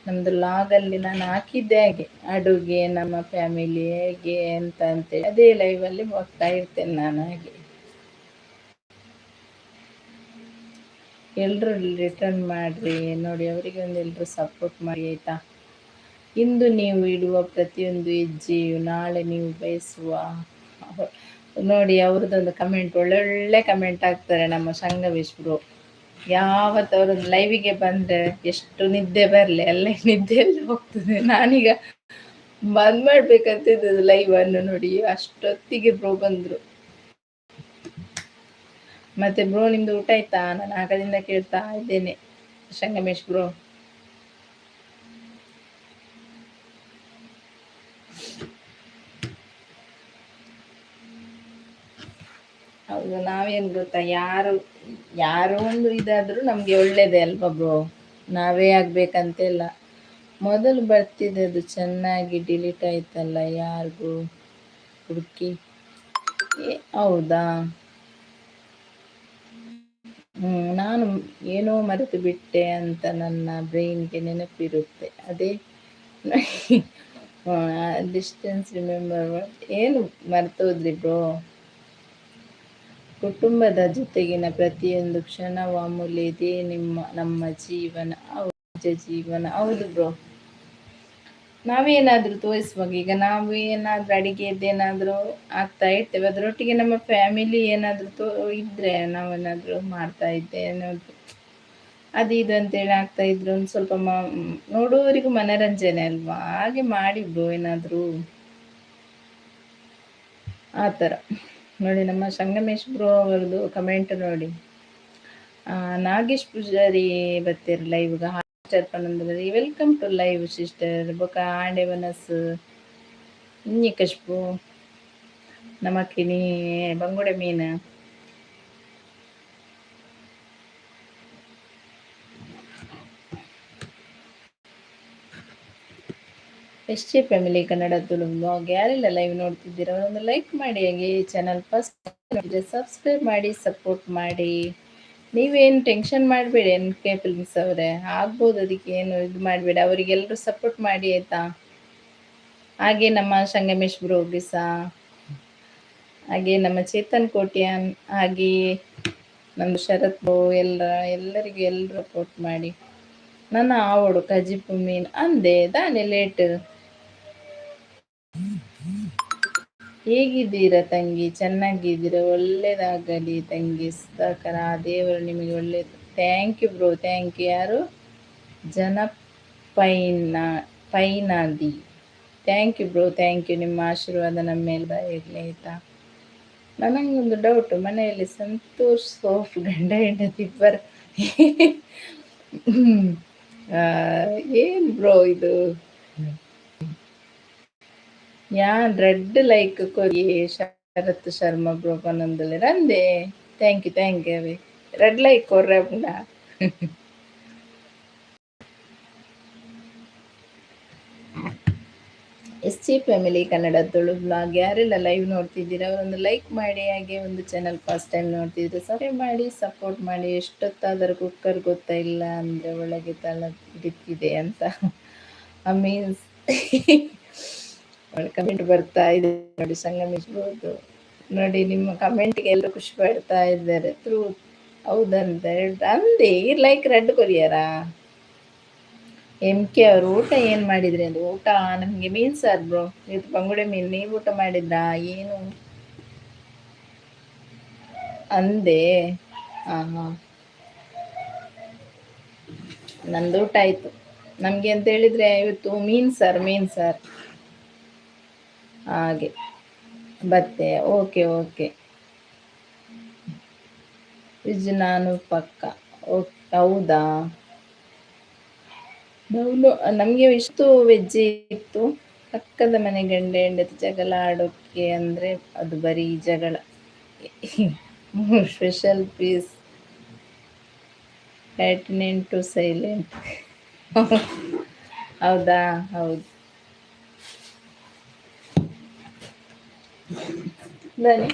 ನಮ್ಮದು ಲಾಗಲ್ಲಿ ನಾನು ಹಾಕಿದ್ದೆ ಹಾಗೆ ಅಡುಗೆ, ನಮ್ಮ ಫ್ಯಾಮಿಲಿ ಹೇಗೆ ಅಂತ ಅಂತೇಳಿ ಅದೇ ಲೈವಲ್ಲಿ ಹೋಗ್ತಾ ಇರ್ತೇನೆ ನಾನು. ಹಾಗೆ ಎಲ್ಲರೂ ರಿಟರ್ನ್ ಮಾಡಿರಿ ನೋಡಿ, ಅವರಿಗೆ ಒಂದು ಎಲ್ಲರೂ ಸಪೋರ್ಟ್ ಮಾಡಿ ಆಯಿತಾ. ಇಂದು ನೀವು ಇಡುವ ಪ್ರತಿಯೊಂದು ಹೆಜ್ಜೆಯು ನಾಳೆ ನೀವು ಬಯಸುವ ನೋಡಿ. ಅವ್ರದ್ದೊಂದು ಕಮೆಂಟ್, ಒಳ್ಳೊಳ್ಳೆ ಕಮೆಂಟ್ ಹಾಕ್ತಾರೆ ನಮ್ಮ ಸಂಗಮೇಶ್ ಬ್ರೋ. ಯಾವತ್ತು ಅವ್ರದ್ದು ಲೈವಿಗೆ ಬಂದರೆ ಎಷ್ಟು ನಿದ್ದೆ ಬರಲಿ, ಎಲ್ಲ ನಿದ್ದೆಯಲ್ಲಿ ಹೋಗ್ತದೆ. ನಾನೀಗ ಬಂದ್ ಮಾಡ್ಬೇಕಂತಿದ್ದು ಲೈವನ್ನು ನೋಡಿ, ಅಷ್ಟೊತ್ತಿಗೆ ಬ್ರೋ ಬಂದರು. ಮತ್ತೆ ಬ್ರೋ ನಿಮ್ದು ಊಟ ಆಯ್ತಾ? ನಾನು ಆಗದಿಂದ ಕೇಳ್ತಾ ಇದ್ದೇನೆ ಸಂಗಮೇಶ್ ಬ್ರೋ. ಹೌದು, ನಾವೇನು ಗೊತ್ತಾ, ಯಾರು ಒಂದು ಇದಾದರೂ ನಮಗೆ ಒಳ್ಳೇದೇ ಅಲ್ವಾ ಬ್ರೋ. ನಾವೇ ಆಗ್ಬೇಕಂತೆಲ್ಲ. ಮೊದಲು ಬರ್ತಿದ್ದದು ಚೆನ್ನಾಗಿ ಡಿಲೀಟ್ ಆಯ್ತಲ್ಲ, ಯಾರಿಗೂ ಹುಡುಕಿ. ಹೌದಾ, ನಾನು ಏನೋ ಮರೆತು ಬಿಟ್ಟೆ ಅಂತ ನನ್ನ ಬ್ರೈನ್ಗೆ ನೆನಪಿರುತ್ತೆ. ಅದೇ ಡಿಸ್ಟೆನ್ಸ್ ರಿಮೆಂಬರ್. ಏನು ಮರ್ತೋದ್ರಿ ಬ್ರೋ. ಕುಟುಂಬದ ಜೊತೆಗಿನ ಪ್ರತಿಯೊಂದು ಕ್ಷಣವೂ ಅಮೂಲ್ಯ. ಇದೇ ನಮ್ಮ ಜೀವನ, ನಿಜ ಜೀವನ. ಹೌದು ಬ್ರೋ. ನಾವೇನಾದರೂ ತೋರಿಸುವಾಗ, ಈಗ ನಾವು ಏನಾದರೂ ಅಡಿಗೆದ್ದೇನಾದರೂ ಆಗ್ತಾ ಇರ್ತೇವೆ, ಅದರೊಟ್ಟಿಗೆ ನಮ್ಮ ಫ್ಯಾಮಿಲಿ ಏನಾದರೂ ಇದ್ದರೆ, ನಾವೇನಾದರೂ ಮಾಡ್ತಾ ಇದ್ದೆ ಅನ್ನೋದು ಅದು ಇದು ಅಂತೇಳಿ ಆಗ್ತಾ ಇದ್ರು, ಒಂದು ಸ್ವಲ್ಪ ನೋಡುವವರಿಗೂ ಮನರಂಜನೆ ಅಲ್ವಾ. ಹಾಗೆ ಮಾಡಿ ಬ್ರೋ ಏನಾದರೂ ಆ ಥರ ನೋಡಿ. ನಮ್ಮ ಸಂಗಮೇಶ್ ಬ್ರೋ ಅವರದು ಕಮೆಂಟ್ ನೋಡಿ. ನಾಗೇಶ್ ಪೂಜಾರಿ ಬರ್ತೀರಿ ಲೈವ್ಗೆ. ಹಾಸ್ಟರ್ಪನಂದ್ರೆ ವೆಲ್ಕಮ್ ಟು ಲೈವ್ ಸಿಸ್ಟರ್. ಬೊಕ ಆಂಡೆ ಮನಸ್ಸು ಇನ್ನಿ ಕಶ್ಪು ನಮಕಿನಿ ಬಂಗುಡೆ ಮೀನು. ಎಷ್ಟೇ ಫ್ಯಾಮಿಲಿ ಕನ್ನಡ ತುಳು ಬ್ಲಾಗ್ ಯಾರೆಲ್ಲ ಲೈವ್ ನೋಡ್ತಿದ್ದೀರ ಒಂದು ಲೈಕ್ ಮಾಡಿ. ಹಾಗೆ ಚಾನಲ್ ಫಸ್ಟ್ ಸಬ್ಸ್ಕ್ರೈಬ್ ಮಾಡಿ, ಸಪೋರ್ಟ್ ಮಾಡಿ. ನೀವೇನು ಟೆನ್ಷನ್ ಮಾಡಬೇಡಿ MK ಫಿಲ್ಮ್ಸ್ ಅವರೇ, ಆಗ್ಬೋದು, ಅದಕ್ಕೆ ಏನು ಇದು ಮಾಡಬೇಡಿ. ಅವರಿಗೆಲ್ಲರೂ ಸಪೋರ್ಟ್ ಮಾಡಿ ಆಯಿತಾ. ಹಾಗೆ ನಮ್ಮ ಸಂಗಮೇಶ್ ಬ್ರೋಗೆ ಸಹ, ಹಾಗೆ ನಮ್ಮ ಚೇತನ್ ಕೋಟ್ಯಾನ್, ಹಾಗೆ ನಮ್ಮ ಶರತ್ ಬ್ರೋ, ಎಲ್ಲರಿಗೂ ಎಲ್ಲರೂ ಸಪೋರ್ಟ್ ಮಾಡಿ. ನನ್ನ ಆವಡು ಕಜಿಪು ಮೀನು ಅಂದೆ ತಾನೇ ಲೇಟ್. ಹೇಗಿದ್ದೀರಾ ತಂಗಿ? ಚೆನ್ನಾಗಿದ್ದೀರಾ? ಒಳ್ಳೇದಾಗಲಿ ತಂಗಿ, ಸುಧಾಕರ. ದೇವರು ನಿಮಗೆ ಒಳ್ಳೇದು. Thank you bro, thank you. ಯಾರು? ಪೈನಾದಿ. Thank you bro, thank you. ನಿಮ್ಮ ಆಶೀರ್ವಾದ ನಮ್ಮ ಮೇಲೆ ಇರಲಿ ಆಯಿತಾ. ನನಗೊಂದು ಡೌಟು, ಮನೆಯಲ್ಲಿ ಸಂತೋಷ್ ಸೋಫ್ ಗಂಡ ಹೆಂಡತಿ ಏನು ಬ್ರೋ ಇದು? ರೆಡ್ ಲೈಕ್ ಕೊರಿ ಶರತ್ ಶರ್ಮಾ ಬ್ರೋ ಪನ್ನೊಂದುಲ್ಲೆ ರಂದೆ. ಥ್ಯಾಂಕ್ ಯು ಅವೇ ರೆಡ್ ಲೈಕ್ ಕೊರ್ರೆ ಪುಂಡ. S G family Kannada Tulu blog ಯಾರೆಲ್ಲ ಲೈವ್ ನೋಡ್ತಿದ್ದೀರಾ ಅವರೊಂದು ಲೈಕ್ ಮಾಡಿ, ಹಾಗೆ ಒಂದು ಚಾನಲ್ ಫಸ್ಟ್ ಟೈಮ್ ನೋಡ್ತಿದ್ರೆ ಸಬ್ಸ್ಕ್ರೈಬ್ ಮಾಡಿ ಸಪೋರ್ಟ್ ಮಾಡಿ. ಎಷ್ಟೊತ್ತಾದರೂ ಕುಕ್ಕರ್ ಗೊತ್ತಾ ಇಲ್ಲ ಅಂದರೆ ಒಳಗೆ ತಳ ಹಿಡಿತಿದೆ ಅಂತ ಮೀನ್ಸ್ ಕಮೆಂಟ್ ಬರ್ತಾ ಇದೆ ನೋಡಿ, ಸಂಗಮಿಸ್ಬೋದು ನೋಡಿ. ನಿಮ್ಮ ಕಮೆಂಟ್ಗೆ ಎಲ್ಲರೂ ಖುಷಿ ಪಡ್ತಾ ಇದ್ದಾರೆ. ಥ್ರೂ ಹೌದಂತ ಅಂದೆ ಲೈಕ್ ರೆಡ್ ಕೊರಿಯರಾ MK ಅವರು ಊಟ ಏನು ಮಾಡಿದ್ರಿ ಅಂದ್ರೆ, ಊಟ ನಮಗೆ ಮೀನು ಸಾರು ಬ್ರೋ, ಇದು ಬಂಗುಡೆ ಮೀನು. ನೀವು ಊಟ ಮಾಡಿದ್ರಾ ಏನು ಅಂದೆ? ಹಾಂ ಹಾಂ, ನಂದು ಊಟ ಆಯಿತು. ನಮಗೆ ಅಂತ ಹೇಳಿದರೆ ಇವತ್ತು ಮೀನು ಸಾರು ಹಾಗೆ ಬತ್ತೆ. ಓಕೆ ಓಕೆ ವಿಜ್ ನಾನು ಪಕ್ಕ. ಓಕೆ ಹೌದಾ, ನಮಗೆ ಇಷ್ಟು ವೆಜ್ಜೆ ಇತ್ತು. ಪಕ್ಕದ ಮನೆ ಗಂಡ ಹೆಂಡತಿ ಜಗಳ ಆಡೋಕ್ಕೆ ಅಂದರೆ ಅದು ಬರೀ ಜಗಳ. Special peace attendant to silent. ಹೌದಾ, ಹೌದು ಬನ್ನಿ.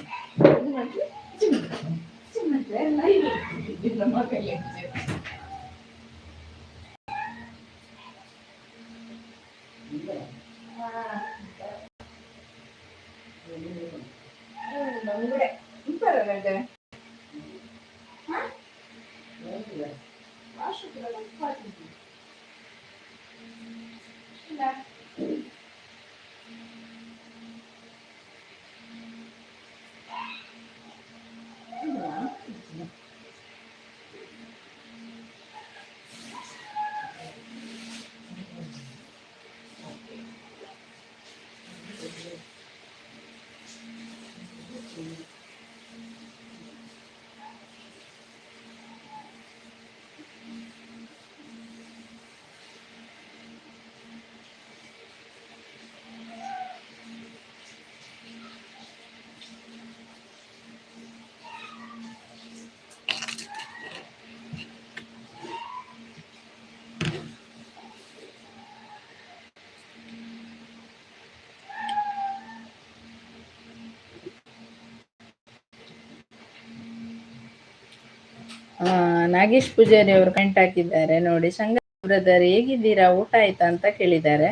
ನಾಗೇಶ್ ಪೂಜಾರಿ ಅವರು ಕಮೆಂಟ್ ಹಾಕಿದ್ದಾರೆ ನೋಡಿ. ಶಂಕರ್ ಬ್ರದರ್ ಹೇಗಿದ್ದೀರಾ, ಊಟ ಆಯ್ತಾ ಅಂತ ಕೇಳಿದ್ದಾರೆ.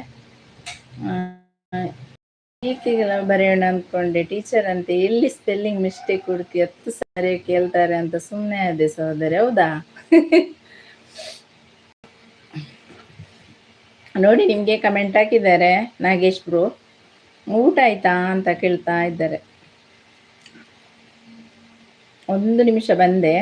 ಟೀಕೆಗಳ ಬರೆಯೋಣ ಅಂದ್ಕೊಂಡೆ, ಟೀಚರ್ ಅಂತೆ ಎಲ್ಲಿ ಸ್ಪೆಲ್ಲಿಂಗ್ ಮಿಸ್ಟೇಕ್ ಹುಡುಕಿ 10 ಸಾರಿ ಕೇಳ್ತಾರೆ ಅಂತ ಸುಮ್ಮನೆ ಆದೆ ಸಹೋದರಿ. ಹೌದಾ? ನೋಡಿ, ನಿಮಗೆ ಕಮೆಂಟ್ ಹಾಕಿದ್ದಾರೆ ನಾಗೇಶ್ ಬ್ರೋ, ಊಟ ಆಯ್ತಾ ಅಂತ ಕೇಳ್ತಾ ಇದ್ದಾರೆ. 1 ನಿಮಿಷ ಬಂದೆ.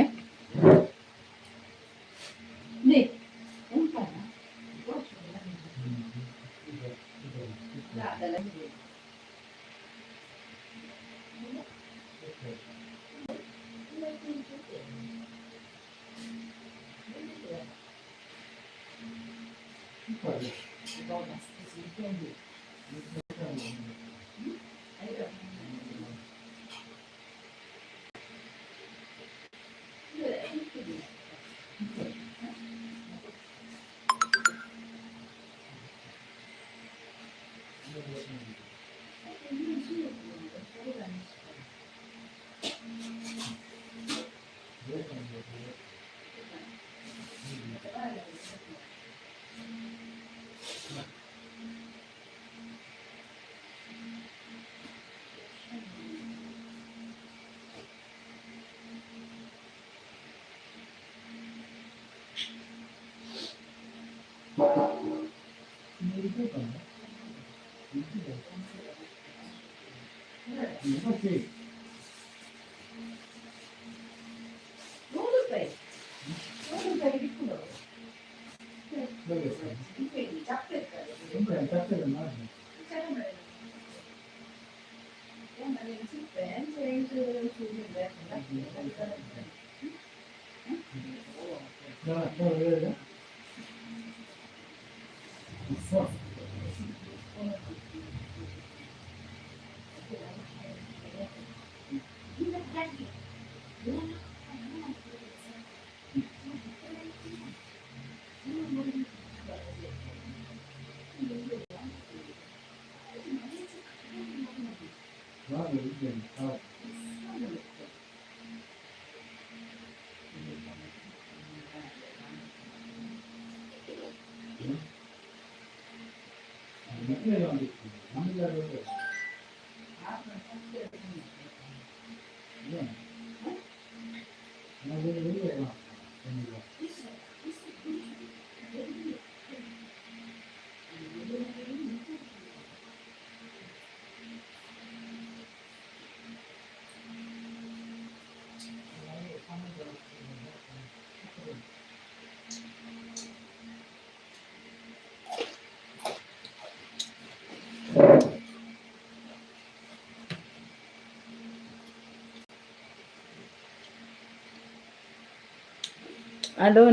ಹಲೋ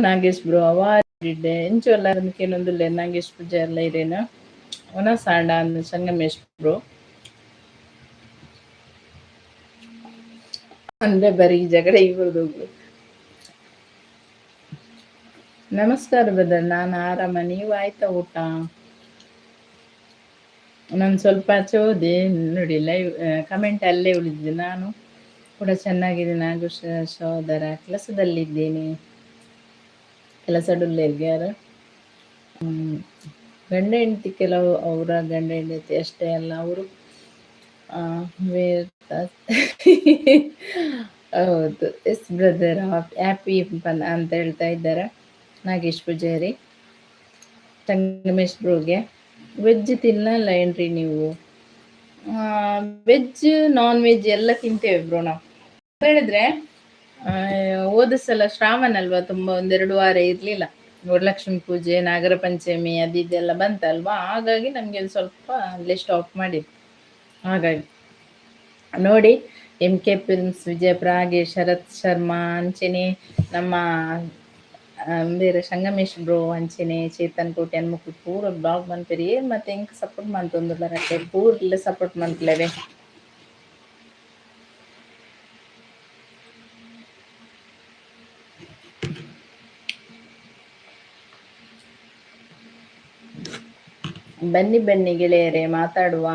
ನಾಗೇಶ್ ಬ್ರೋ ಅವಾರಿಡ್ಡೆ ಎಂಚೊಲ್ಲಾರನ್ಕೇನೊಂದುಲ್ಲೆ ನಾಗೇಶ್ ಪೂಜಾರ್ಲ ಇರೇನು ಒನ ಸಾಂಡ ಅಂದ್ ಸಂಗಮೇಶ್ ಬ್ರೋ ಅಂದ್ರೆ ಬರೀ ಜಗಳ ಇವ್ರದು. ನಮಸ್ಕಾರ ಬ್ರದರ್, ನಾನು ಆರಾಮ, ನೀವು ಆಯ್ತಾ ಊಟ? ನಾನು ಸ್ವಲ್ಪ ಆಚೆ ಹೋದೆ ನೋಡಿ, ಲೈವ್ ಕಮೆಂಟ್ ಅಲ್ಲೇ ಉಳಿದಿದ್ದೆ. ನಾನು ಕೂಡ ಚೆನ್ನಾಗಿದ್ದೀನಿ ನಾಗೇಶ್ ಸಹೋದರ, ಕೆಲಸದಲ್ಲಿದ್ದೇನೆ. ಕೆಲಸಡುಲ್ಲೇರ್ಗ್ಯಾರ ಗಂಡ ಹೆಂಡತಿ, ಕೆಲವು ಅವರ ಗಂಡ ಹೆಂಡತಿ ಅಷ್ಟೇ ಅಲ್ಲ, ಅವರು ಹೌದು. ಎಸ್ ಬ್ರದರ್, ಹ್ಯಾಪಿ ಅಂತ ಹೇಳ್ತಾ ಇದ್ದಾರೆ ನಾಗೇಶ್ ಪೂಜಾರಿ. ಸಂಗಮೇಶ್ ಬ್ರೋಗೆ ವೆಜ್ ತಿನ್ನಲ್ಲ ಏನ್ರಿ ನೀವು? ವೆಜ್ ನಾನ್ ವೆಜ್ ಎಲ್ಲ ತಿಂತೇವೆ ಬ್ರೋ ನಾವು. ಹೇಳಿದ್ರೆ ಹೋದ ಸಲ ಶ್ರಾವಣ ಅಲ್ವಾ, ತುಂಬ 1-2 ವಾರ ಇರಲಿಲ್ಲ. ವರಲಕ್ಷ್ಮಿ ಪೂಜೆ, ನಾಗರ ಪಂಚಮಿ ಅದೆಲ್ಲ ಬಂತಲ್ವಾ, ಹಾಗಾಗಿ ನಮಗೆ ಒಂದು ಸ್ವಲ್ಪ ಅಲ್ಲೇ ಸ್ಟಾಪ್ ಮಾಡಿದ್ದು. ಹಾಗಾಗಿ ನೋಡಿ, MK ಫಿಲ್ಮ್ಸ್, ವಿಜಯಪುರ, ಹಾಗೆ ಶರತ್ ಶರ್ಮಾ ಅಂಚೆನೆ, ನಮ್ಮ ಬೇರೆ ಸಂಗಮೇಶ್ ಬ್ರೋ ಅಂಚೆನೆ, ಚೇತನ್ ಕೋಟೆ ಅನ್ಮಕ್ಳು ಪೂರ ಬ್ಲಾಗ್ ಮಾಡ್ತೀರಿ. ಮತ್ತೆ ಹೆಂಗೆ ಸಪೋರ್ಟ್ ಮಾಡ್ತೊಂದಿಲ್ಲ ಪೂರ್ಲೆ ಸಪೋರ್ಟ್ ಮಾಡ್ಲೇವೆ. ಬನ್ನಿ ಬನ್ನಿ ಗೆಳೆಯರೆ, ಮಾತಾಡುವ,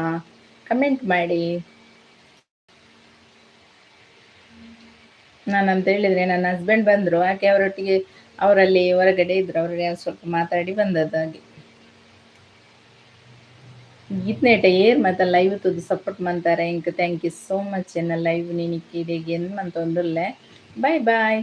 ಕಮೆಂಟ್ ಮಾಡಿ. ನಾನಂತ ಹೇಳಿದ್ರೆ ನನ್ನ ಹಸ್ಬೆಂಡ್ ಬಂದರು, ಯಾಕೆ ಅವರೊಟ್ಟಿಗೆ ಅವರಲ್ಲಿ ಹೊರಗಡೆ ಇದ್ರು, ಅವರಲ್ಲಿ ಸ್ವಲ್ಪ ಮಾತಾಡಿ ಬಂದದ್ದು. ಹಾಗೆ ಗೀತ್ನೇಟ ಏರ್ ಮತ್ತೆ ಲೈವ್ ತುದು ಸಪೋರ್ಟ್ ಮಾಡ್ತಾರೆ. ಇಂಕ ಥ್ಯಾಂಕ್ ಯು ಸೋ ಮಚ್. ಎನ್ನ ಲೈವ್ ನೀನಿಕ್ಕಿದೆಗೆ ಏನು ಮಂತ ಒಂದುಲ್ಲೆ. ಬಾಯ್ ಬಾಯ್.